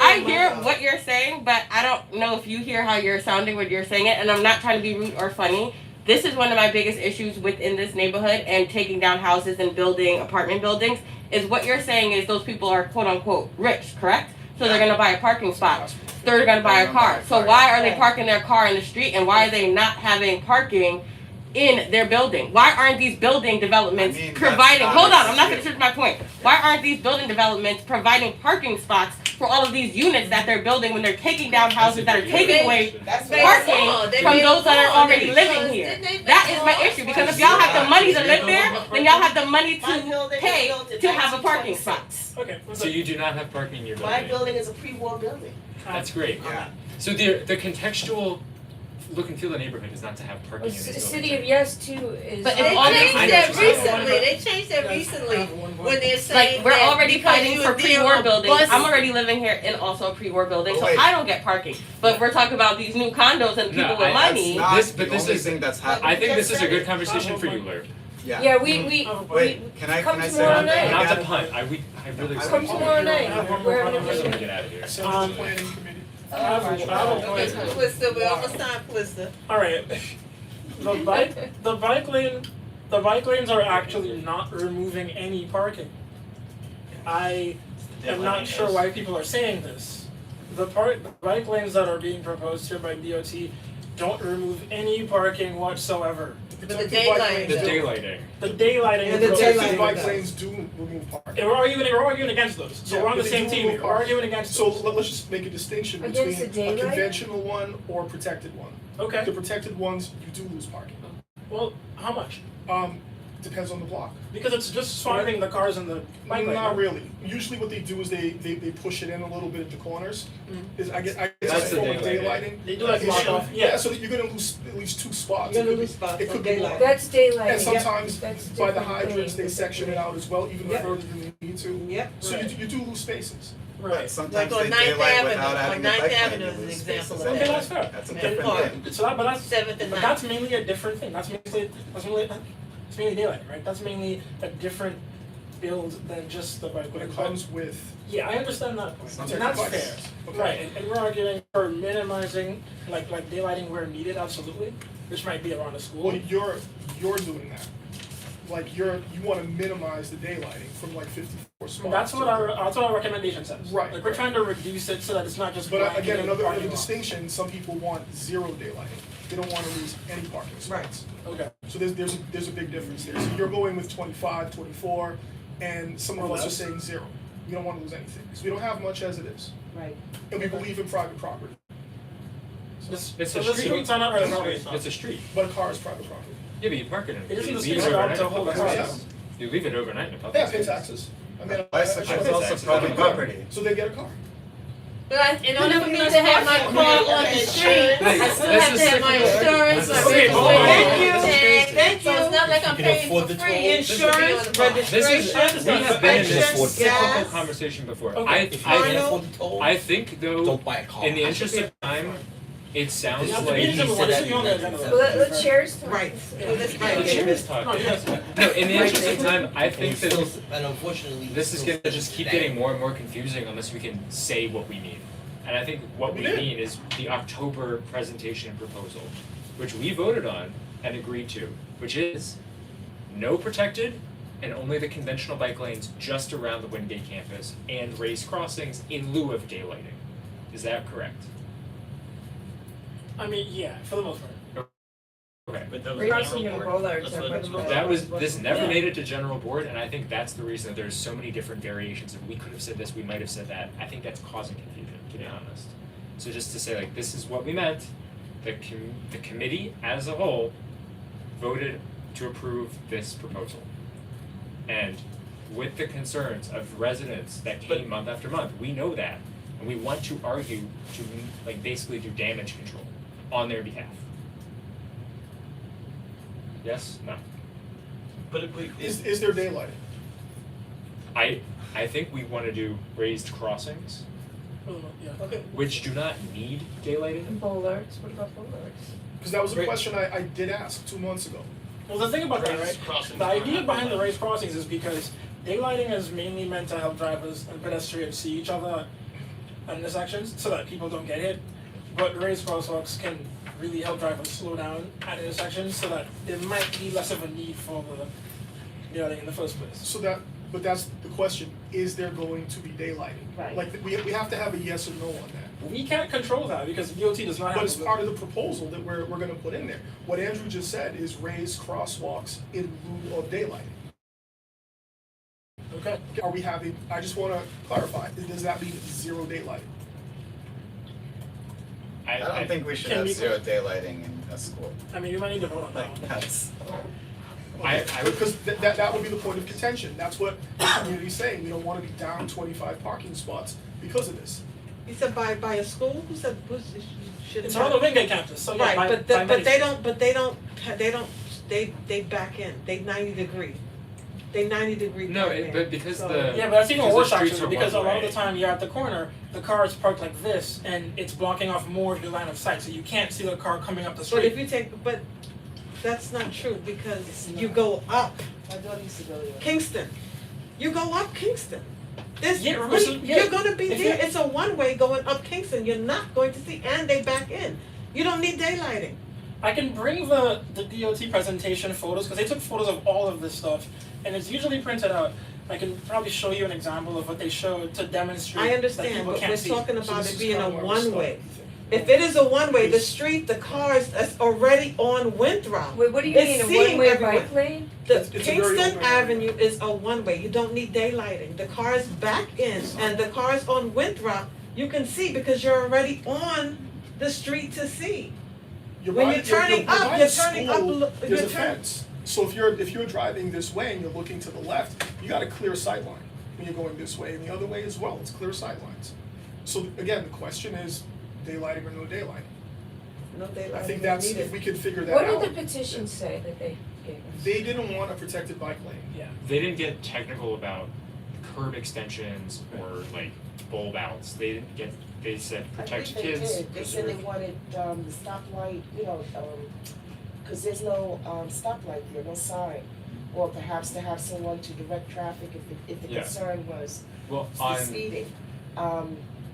I hear what you're saying, but I don't know if you hear how you're sounding when you're saying it, and I'm not trying to be rude or funny. This is one of my biggest issues within this neighborhood and taking down houses and building apartment buildings, is what you're saying is those people are quote unquote rich, correct? So they're gonna buy a parking spot. They're gonna buy a car. So why are they parking their car in the street, and why are they not having parking in their building? Why aren't these building developments I mean, that's providing, not hold on, I'm an not issue. gonna finish my point. Why aren't these building developments providing parking spots for all of these units that they're building when they're taking down houses that are taking away That's They parking fall. They from made those that them are fall. already They living fall. here? Didn't they make That is my fall? issue, because if y'all have the money to live there, then y'all have the money My to building is pay built in to have a parking 1926. spot. Okay, So you do not have parking in your My building. building is a pre-war building. That's great. Yeah. So the contextual look and feel of the neighborhood is not to have parking in these buildings. City of Yes too is. But They if all changed I know that what you're saying. recently. They changed that recently when they're saying Like, we're that already because fighting you for were there pre-war on buildings. bus- I'm already living here in also a pre-war building, Oh, so wait. I don't get parking. But we're talking about these new condos and people with I- money. That's not This- the but this only is- thing that's happening. I think this is a good conversation for you, Larry. Yeah. Yeah, we Wait, can I come say tomorrow one thing? night. Not I to got- punt, I really. Come tomorrow night. We're having a We're gonna meeting. get out of here. Central Planning Committee. I have a Okay, point. Twister, we almost time, Twister. Alright, the bike lanes are actually not removing any parking. I am not sure why people are saying this. The bike lanes that are being proposed here by DOT don't remove any parking whatsoever. But the Protected bike daylight. lanes The do. daylighting. The daylighting And is the Protected daylighting bike does. lanes do remove parking. And we're arguing against those. So Yeah, we're on the but they same do team remove here. We're parking. arguing against So those. let's just make a distinction Against between the a daylight? conventional one or a protected one. Okay. The protected ones, you do lose parking. Well, how much? Depends on the block. Because it's just finding the cars in the bike lane. Not really. Usually what they do is they push it in a little bit at the corners. Is I guess That's it's a the form of daylighting. daylighting. They do like block off. Yeah, so that you're gonna lose at least 2 spots. You're gonna It could lose be- spots It on could be daylight. more. That's daylight. And sometimes That's by the different hydrants, they thing. section it out as well, even Yep. further than you need to. Yep. So you do lose spaces. But Right. sometimes Like on they Ninth daylight Avenue, without on adding a Ninth bike lane, Avenue you is an lose example spaces of Okay, anyway. that's fair. That's a And different park. thing. So that's 7th and but 9th. that's mainly a different thing. That's mainly daylight, right? That's mainly a different build than just the bike But lane. it comes with Yeah, I understand that point. some And that's fair. bikes. Okay. Right, and we're arguing for minimizing like daylighting where needed, absolutely. Which might be around a school. Well, you're doing that. Like you want to minimize the daylighting from like 54 spots. That's what our recommendation says. Right. Like we're trying to reduce it so that it's not just But again, blanketing another parking lots. distinction, some people want 0 daylighting. They don't want to lose any parking spots. Okay. So there's a big difference there. So you're going with 25, 24, and some of us are saying 0. We don't want to lose anything, because we don't have much as it is. Right. And we believe in private property. It's So a the street. streets are not really It's a street. But a car is private property. Yeah, but you park it in. It isn't you the leave street's it job overnight to in hold the public cars. space. You leave it overnight in a public They pay space. taxes. I mean, Bicycle I is pay also taxes. private I property. so they get a car. But in order for me to have my car on the street, I still This have is to have my insurance, my Okay, hold on. registration, thank you. So it's not like I'm You can paying afford for the free toll. insurance, This is, registration, we have been in this inspections, cyclical gas. conversation before. Okay. If you can't Final. afford the toll, I think though, don't buy a car. in the interest of time, it sounds You have to like. be in the one, it's on the agenda. Let's share some. Right. Well, let's The break chair it. is talking. No, yes. No, in the interest of time, I And think you that still- and unfortunately. this is still gonna just keep that. getting more and more confusing unless we can say what we need. And I think what we We did. need is the October presentation and proposal, which we voted on and agreed to, which is no protected and only the conventional bike lanes just around the Wingate campus and race crossings in lieu of daylighting. Is that correct? I mean, yeah, for the most part. Okay. But that was Crossing general and board. bollards That's are what much it's better. That was, Well, this never yeah. made it to general board, and I think that's the reason that there's so many different variations of we could have said this, we might have said that. I think that's causing confusion, to be honest. So just to say like, this is what we meant, the committee as a whole voted to approve this proposal. And with the concerns of residents that came month after month, we know that. And we want to argue to like basically do damage control on their behalf. Yes? No? But if we, Is there daylighting? I think we wanna do raised crossings, Yeah. Okay. which do not need daylighting. And bollards, what about bollards? Because that was a Right. question I did ask 2 months ago. Well, the thing about that, right? Raised crossings The idea don't behind the have raised crossings is because daylighting is mainly meant to help drivers and pedestrians see each other at intersections so that people don't get hit. But raised crosswalks can really help drivers slow down at intersections so that there might be less of a need for the daylighting in the first place. But that's the question, is there going to be daylighting? Right. Like, we have to have a yes or no on that. We can't control that because DOT does not have. But it's part of the proposal that we're gonna put in there. What Andrew just said is raise crosswalks in lieu of daylighting. Okay. Are we having, I just wanna clarify, does that mean zero daylighting? I don't think we should Can have we- zero daylighting in a school. I mean, you might need to vote on that Like, one. that's, I would- Because that would be the point of contention. That's what the community's saying. We don't wanna be down 25 parking spots because of this. You said by a school, who said, should? It's on the Wingate campus, so yeah, Right, by but many they schools. they back in, they 90 degree. They 90 degree No, back in. but because So- the. Yeah, but that's even because the worse streets actually, are because a one lot of way. the time you're at the corner, the car is parked like this, and it's blocking off more of your line of sight, so you can't see the car coming up the But if street. you take, but that's not true, because It's you not. go up My daughter used to go there. Kingston. You go up Kingston. There's, Yeah, remember, so- yeah, you're gonna be if there, you- it's a one-way going up Kingston, you're not going to see, and they back in. You don't need daylighting. I can bring the DOT presentation photos, because they took photos of all of this stuff, and it's usually printed out. I can probably show you an example of what they showed to demonstrate I that understand, people but can't we're see. talking So about this it is being a kinda where we're stuck, one-way. you think? If it is a one-way, the street, the cars that's already on Winthrop. Wait, what do you It's mean, a seeing one-way everyone. bike lane? The It's a very Kingston open Avenue area. is a one-way, you don't need daylighting, the cars back in, and the cars on Winthrop, you can see because you're already on the street to see. You're When by- you're turning by up, the you're turning up school, a li- There's you're a turn- fence. So if you're driving this way and you're looking to the left, you got a clear sight line when you're going this way, and the other way as well, it's clear sight lines. So again, the question is daylighting or no daylighting? No daylighting I think is that's, needed. if we could figure that What out. did the petition say that they gave us? They didn't want a protected bike lane. Yeah. They didn't get technical about curb extensions or like bulb outs. They didn't get, they said protect I think kids. they did. They said they preserve- wanted, the stoplight, cause there's no, stoplight there, no sign. Or perhaps to have someone to direct traffic if the Yeah. concern was Well, the on, speeding.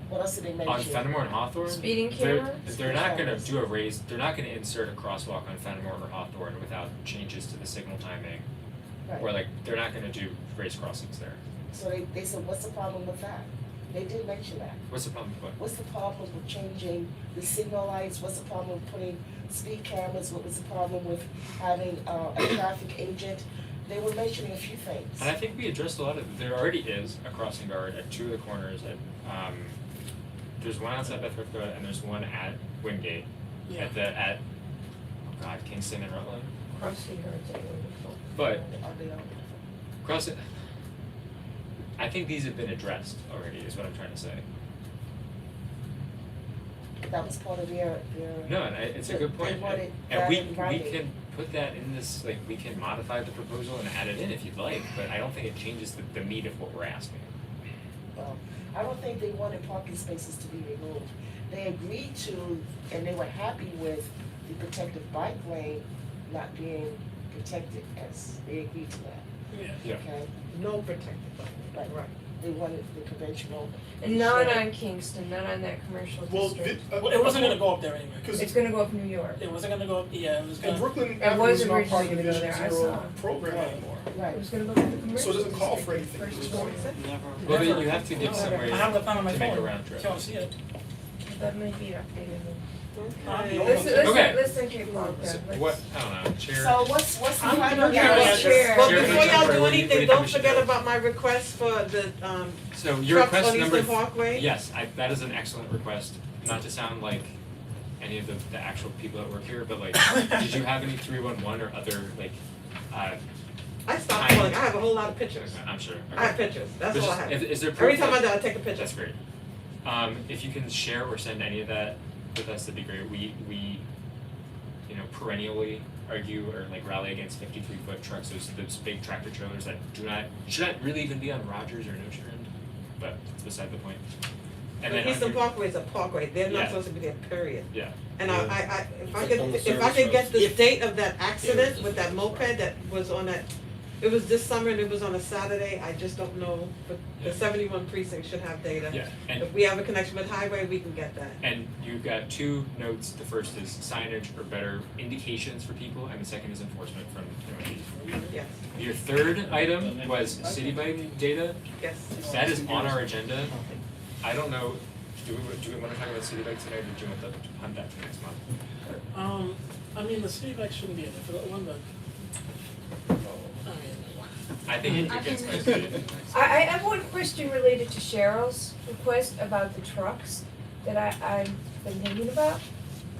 What else did they mention? on Fenimore and Hawthorne, Speeding they're, camera? they're not gonna cameras. do a raise, they're not gonna insert a crosswalk on Fenimore or Hawthorne without changes to the signal timing. Right. Or like, they're not gonna do raised crossings there. So they said, what's the problem with that? They did mention that. What's the problem with what? What's the problem with changing the signal lights? What's the problem with putting speed cameras? What was the problem with having a traffic agent? They were mentioning a few things. And I think we addressed a lot of, there already is a crossing guard at two of the corners at, there's one outside Bethesda and there's one at Wingate. Yeah. Oh God, Kingston and Rutland. Crossing guards are wonderful. But Are they on? crossing, I think these have been addressed already, is what I'm trying to say. That was part of their. No, and it's a good They point. wanted And that we in writing. can put that in this, like, we can modify the proposal and add it in if you'd like, but I don't think it changes the meat of what we're asking. Well, I don't think they wanted parking spaces to be removed. They agreed to, and they were happy with the protective bike lane not being protected, as they agreed to that, Yeah. Yeah. okay? No protected bike lane, right. They wanted the conventional. And not on Kingston, not on that commercial Well, district. Well, it wasn't gonna go up there anyway. Because It's gonna go up New York. It wasn't gonna go up, yeah, it was and gonna. Brooklyn It Avenue was is not part of the originally gonna go Vision there, I Zero saw. program Right. anymore. It Right. was gonna go to the commercial So it doesn't call for district anything. first choice. Never. Well, then you have to give some way I have the plan on my to phone. make a round trip. If you wanna see it. That might be updated. Okay. Let's think Cape Park So then. what, I don't know, chair. So what's the I'm final gonna number? try to- Chair. Well, Chair, before y'all what do do you anything, think don't we should forget do? about my request for the, So your trucks request on number, Eastern Parkway. yes, that is an excellent request, not to sound like any of the actual people that work here, but like, did you have any 311 or other, like, I stopped Time. calling, I have a whole lot of pictures. I'm sure. I have pictures, that's But all I just- have. Is there proof Every time I that- do, I take a picture. That's great. If you can share or send any of that with us, that'd be great. We you know, perennially argue or like rally against 53-foot trucks, those big tractor trailers that should not really even be on Rogers or Nostrand, but it's beside the point. And then Eastern under- Parkway is a parkway, they're not Yeah. supposed to be there, period. Yeah. And I, if I It's could, on the if I service could get the roads. date of that accident with that moped that was on that, it was this summer and it was on a Saturday, I just don't know, but the Yeah. 71 precinct should have data. Yeah, and If we have a connection with highway, we can get that. And you've got two notes. The first is signage or better indications for people, and the second is enforcement from MIT. Yes, Your third item was city bike data. yes. That is on our agenda. I don't know, do we wanna talk about city bike tonight, or do you want to punt that to next month? I mean, the city bike shouldn't be in it for the one that. I mean, I think it gets posted. I have one question related to Cheryl's request about the trucks that I've been thinking about.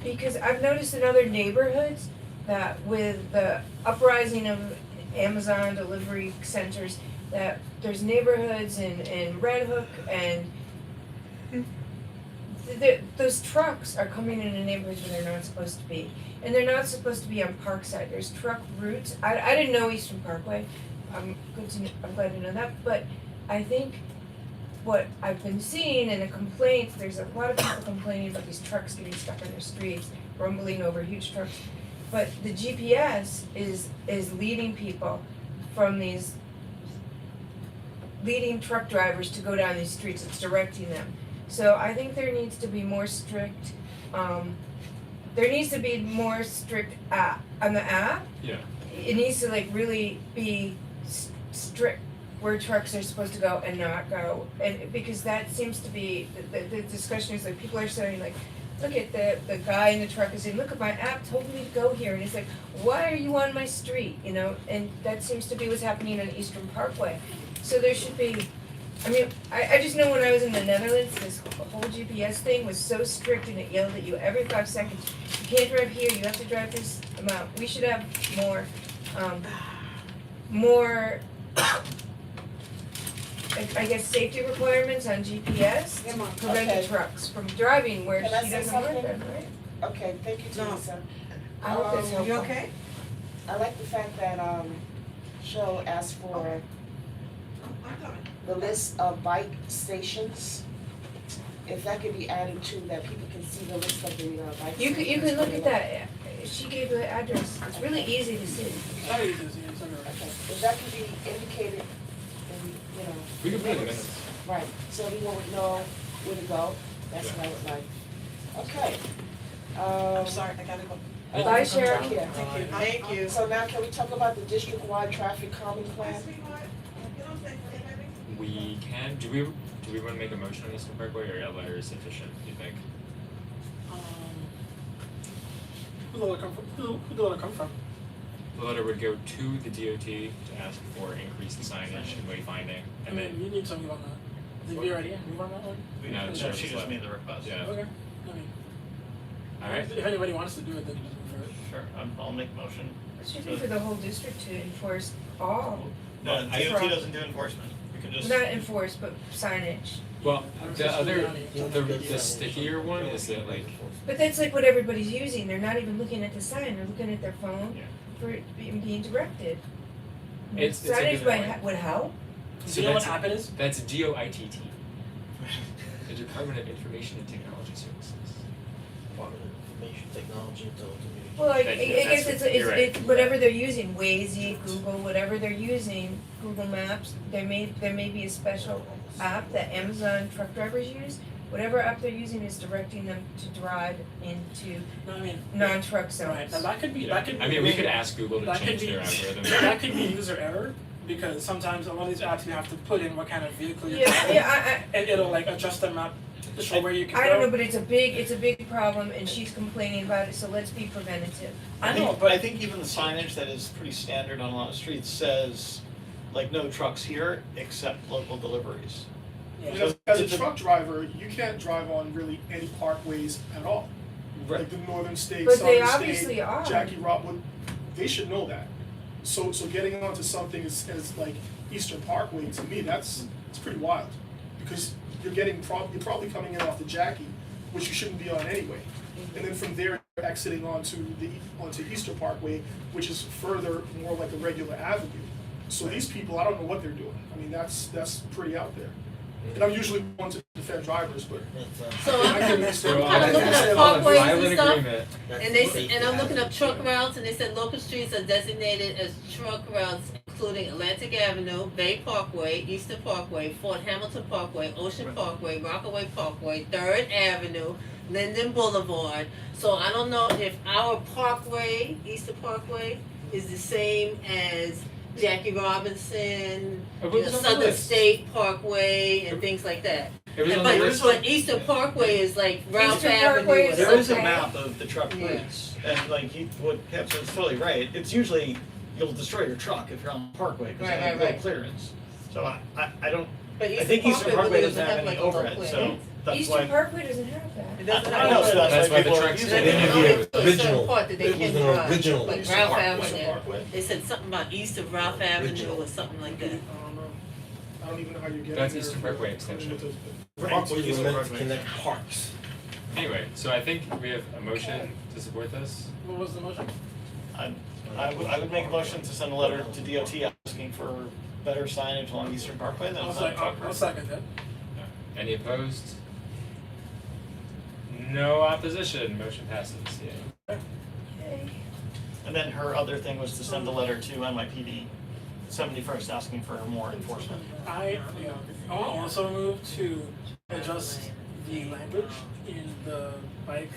Because I've noticed in other neighborhoods that with the uprising of Amazon delivery centers, that there's neighborhoods in Red Hook and those trucks are coming into neighborhoods where they're not supposed to be. And they're not supposed to be on Parkside, there's truck routes, I didn't know Eastern Parkway, I'm glad to know that, but I think what I've been seeing in the complaints, there's a lot of people complaining about these trucks getting stuck on their streets, rumbling over huge trucks. But the GPS is leading people from leading truck drivers to go down these streets, it's directing them. So I think there needs to be more strict, on the app. Yeah. It needs to like really be strict where trucks are supposed to go and not go. And because that seems to be, the discussion is like, people are saying like, look at the guy in the truck is saying, look at my app told me to go here. And it's like, why are you on my street, you know? And that seems to be what's happening on Eastern Parkway. So there should be, I mean, I just know when I was in the Netherlands, this whole GPS thing was so strict and it yelled at you every 5 seconds. You can't drive here, you have to drive this amount. We should have more, I guess, safety requirements on GPS to prevent Okay. the trucks from driving where Can I she say doesn't want something? them, right? Okay, thank you, No. Teresa. I hope that's helpful. You okay? I like the fact that, Cheryl asked for the list of bike stations. If that could be added to, that people can see the list of the, bike stations. You can look at that, she gave the address, it's really easy to see. very easy, it's everywhere. Okay, if that could be indicated, then, you know. We can put it in the minutes. Right, so everyone would know where to go, that's what I would like. Okay. I'm sorry, I gotta go. Bye, Cheryl. Thank you. Thank you. So now can we talk about the district-wide traffic calming plan? We can, do we wanna make a motion on Eastern Parkway, or a letter is sufficient, do you think? Who the letter come from? Who the letter come from? The letter would go to the DOT to ask for increased signage and wayfinding, I and mean, then, you need something on that. Did we already move on that one? no, it's Cheryl's She just letter. made the request. Yeah, Okay, I mean, alright, if anybody wants to do it, then just move for it. Sure, I'll make a motion. It should be for the whole district to enforce all, No, Well, DOT doesn't do enforcement, we can just. not enforce, but signage. well, the other, the stickier one is that like, But that's like what everybody's using, they're not even looking at the sign, they're looking at their phone Yeah. for it being directed. It's a Signage given way. would help. Do So you know what that's- app it is? that's DOITT, the Department of Information and Technology Services. Information technology and telecommunications. Well, I Thank you. guess That's- it's you're right. it's whatever they're using, Waze, Google, whatever they're using, Google Maps, there may be a special app that Amazon truck drivers use. Whatever app they're using is directing them to drive into No, I mean. non-truck Right, zones. now that could be, Yeah. that could be. I mean, we could ask Google to that could change be- their algorithm. That could be user error, because sometimes a lot of these apps you have to put in what kind of vehicle you're Yeah, driving. yeah, And it'll like adjust the map to show where you can go. I don't know, but it's a big problem and she's complaining about it, so let's be preventative. I know, but I think even the signage that is pretty standard on a lot of streets says, like, no trucks here except local deliveries. yeah. Because as a truck driver, you can't drive on really any parkways at all. Like the northern states, But they southern obviously state, are. Jackie Robwood, they should know that. So getting onto something as like Eastern Parkway, to me, it's pretty wild. Because you're probably coming in off the Jackie, which you shouldn't be on anyway. And then from there, you're exiting onto Eastern Parkway, which is further more like a regular avenue. So these people, I don't know what they're doing. I mean, that's pretty out there. And I'm usually one to defend drivers, but So I can I'm understand. So kind of looking at hold on, parkways violent and stuff, agreement. and I'm looking up truck routes, and they said local streets are designated as truck routes, including Atlantic Avenue, Bay Parkway, Eastern Parkway, Fort Hamilton Parkway, Ocean Parkway, Rockaway Parkway, 3rd Avenue, Linden Boulevard. So I don't know if our parkway, Eastern Parkway, is the same as Jackie Robinson, It was on the Southern list. State Parkway, and things like that. It was on the But, list. but Eastern Parkway is like Ralph Eastern Avenue Parkway or is There something. is a okay. map of the truck Yeah. routes, and like what Pep said is totally right. It's usually, you'll destroy your truck if you're on the Parkway, because Right, they have right, low right. clearance. So I don't, But I think Eastern Parkway really doesn't have any like a low overhead, so clearance. that's Eastern why. Parkway doesn't have that. It doesn't I have know, a- so that's That's why why the people are trucks- using They it. didn't Yeah. have a certain Original. part that they It was can an drive, original. like Eastern Ralph Parkway. Avenue. They said something about east of Ralph Avenue or something like that. I don't know. I don't even know how you're getting That's there. Eastern Parkway extension. Parkway was Eastern meant to Parkway. connect parks. Anyway, so I think we have a motion to support this. What was the motion? I would make a motion to send a letter to DOT asking for better signage along Eastern Parkway than I'll it's on sec- truck I'll routes. second it. Any opposed? No opposition, motion passes, yeah. Okay. And then her other thing was to send a letter to NYPD 71st asking for more enforcement. I will also move to adjust the language in the bike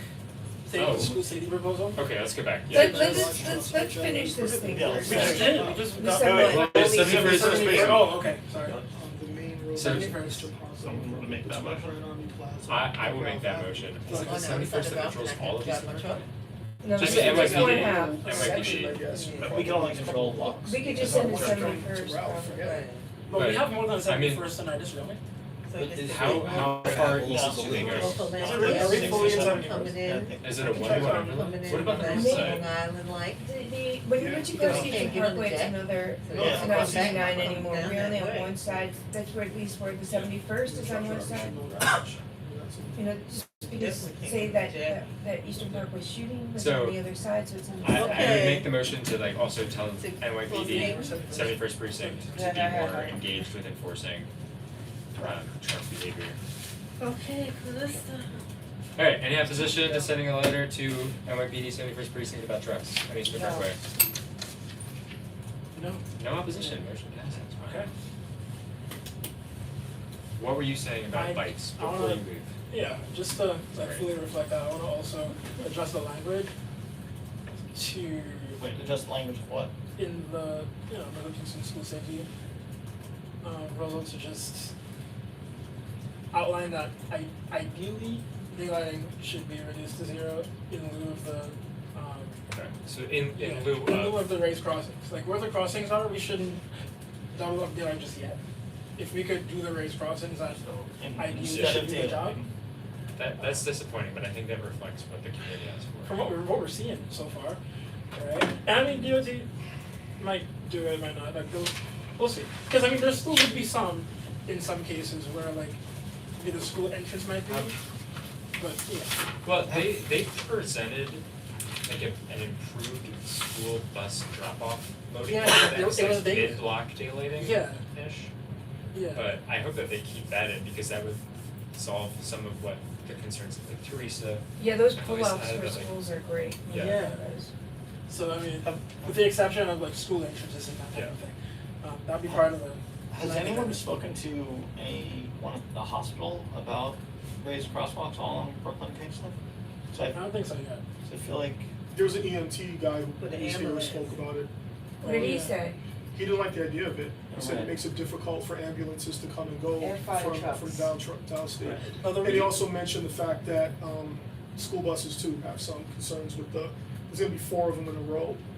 Oh. school safety proposal. Okay, let's go back, yeah. Let's finish this thing Yeah, first. We just did, we just We got. said wait, what? wait, Only 71st 71st. Oh, okay, sorry. On the main road. So- Someone wanna make that motion? I will make that motion. Is it Oh, no, the 71st that Ralph, controls and I all can of drive Eastern my Parkway? truck. No, Just just NYPD. one half. NYPD. But we can only control blocks. We could just send the 71st. Forget But we But, have more than I mean- 71st in our district, don't we? So But this is- is How far east No, is it go? local land, Is it really- everything are we fully coming in, Is it a one-way Check out. overlay? coming in, What about the like east Maybe. side? Long Island like. When you go to Yeah. Eastern Parkway, it's another, Yeah. it's not Cross back. 69 anymore, Down we that only have way. one side, that's where at least where the 71st is on one side. You know, just because, Definitely say can't that, reject. that Eastern Parkway shooting was So, on the other side, so it's on the I would side. make the motion to like also tell To NYPD, close 71st precinct, to be more engaged with enforcing truck behavior. Okay, Calista. Alright, any opposition to sending a letter to NYPD 71st precinct about trucks on Eastern No. Parkway? No. No opposition, motion passes. Okay. What were you saying about I- bikes I before wanna- you leave? Yeah, just to like fully reflect that, I wanna also adjust the language to Wait, just language of what? in the, Middleton school safety proposal to just outline that ideally daylighting should be reduced to 0 in lieu of the Okay, so in in lieu lieu of, of the raised crossings. Like where the crossings are, we shouldn't double up daylight just yet. If we could do the raised crossings, that ideally Instead should of do the job. daylighting. that's disappointing, but I think that reflects what the community asked for. From what we're seeing so far, right? And I mean, DOT might do it, might not. Like, we'll see. Because I mean, there still would be some, in some cases, where like maybe the school entrance might be, but yeah. Well, they presented like an improved school bus drop-off mode Yeah, that's it was like they- mid-block daylighting-ish. Yeah. But I hope that they keep that in because that would solve some of what the concerns of like Teresa. Yeah, those Always pull-offs had, for but, like- schools are great. Yeah. So I mean, with the exception of like school entrances and that type of thing, that'd be part of the. Has anyone spoken to the hospital about raised crosswalks all along Brooklyn Kingston? So I don't think so yet. I feel like There was an EMT guy who With the was here who ambulance. spoke about it. What did he say? He didn't like the idea of it. He said it Right. makes it difficult for ambulances to come and go And fire from trucks. downstate. Now, the And he reason- also mentioned the fact that school buses too have some concerns with there's gonna be 4 of them in a row. So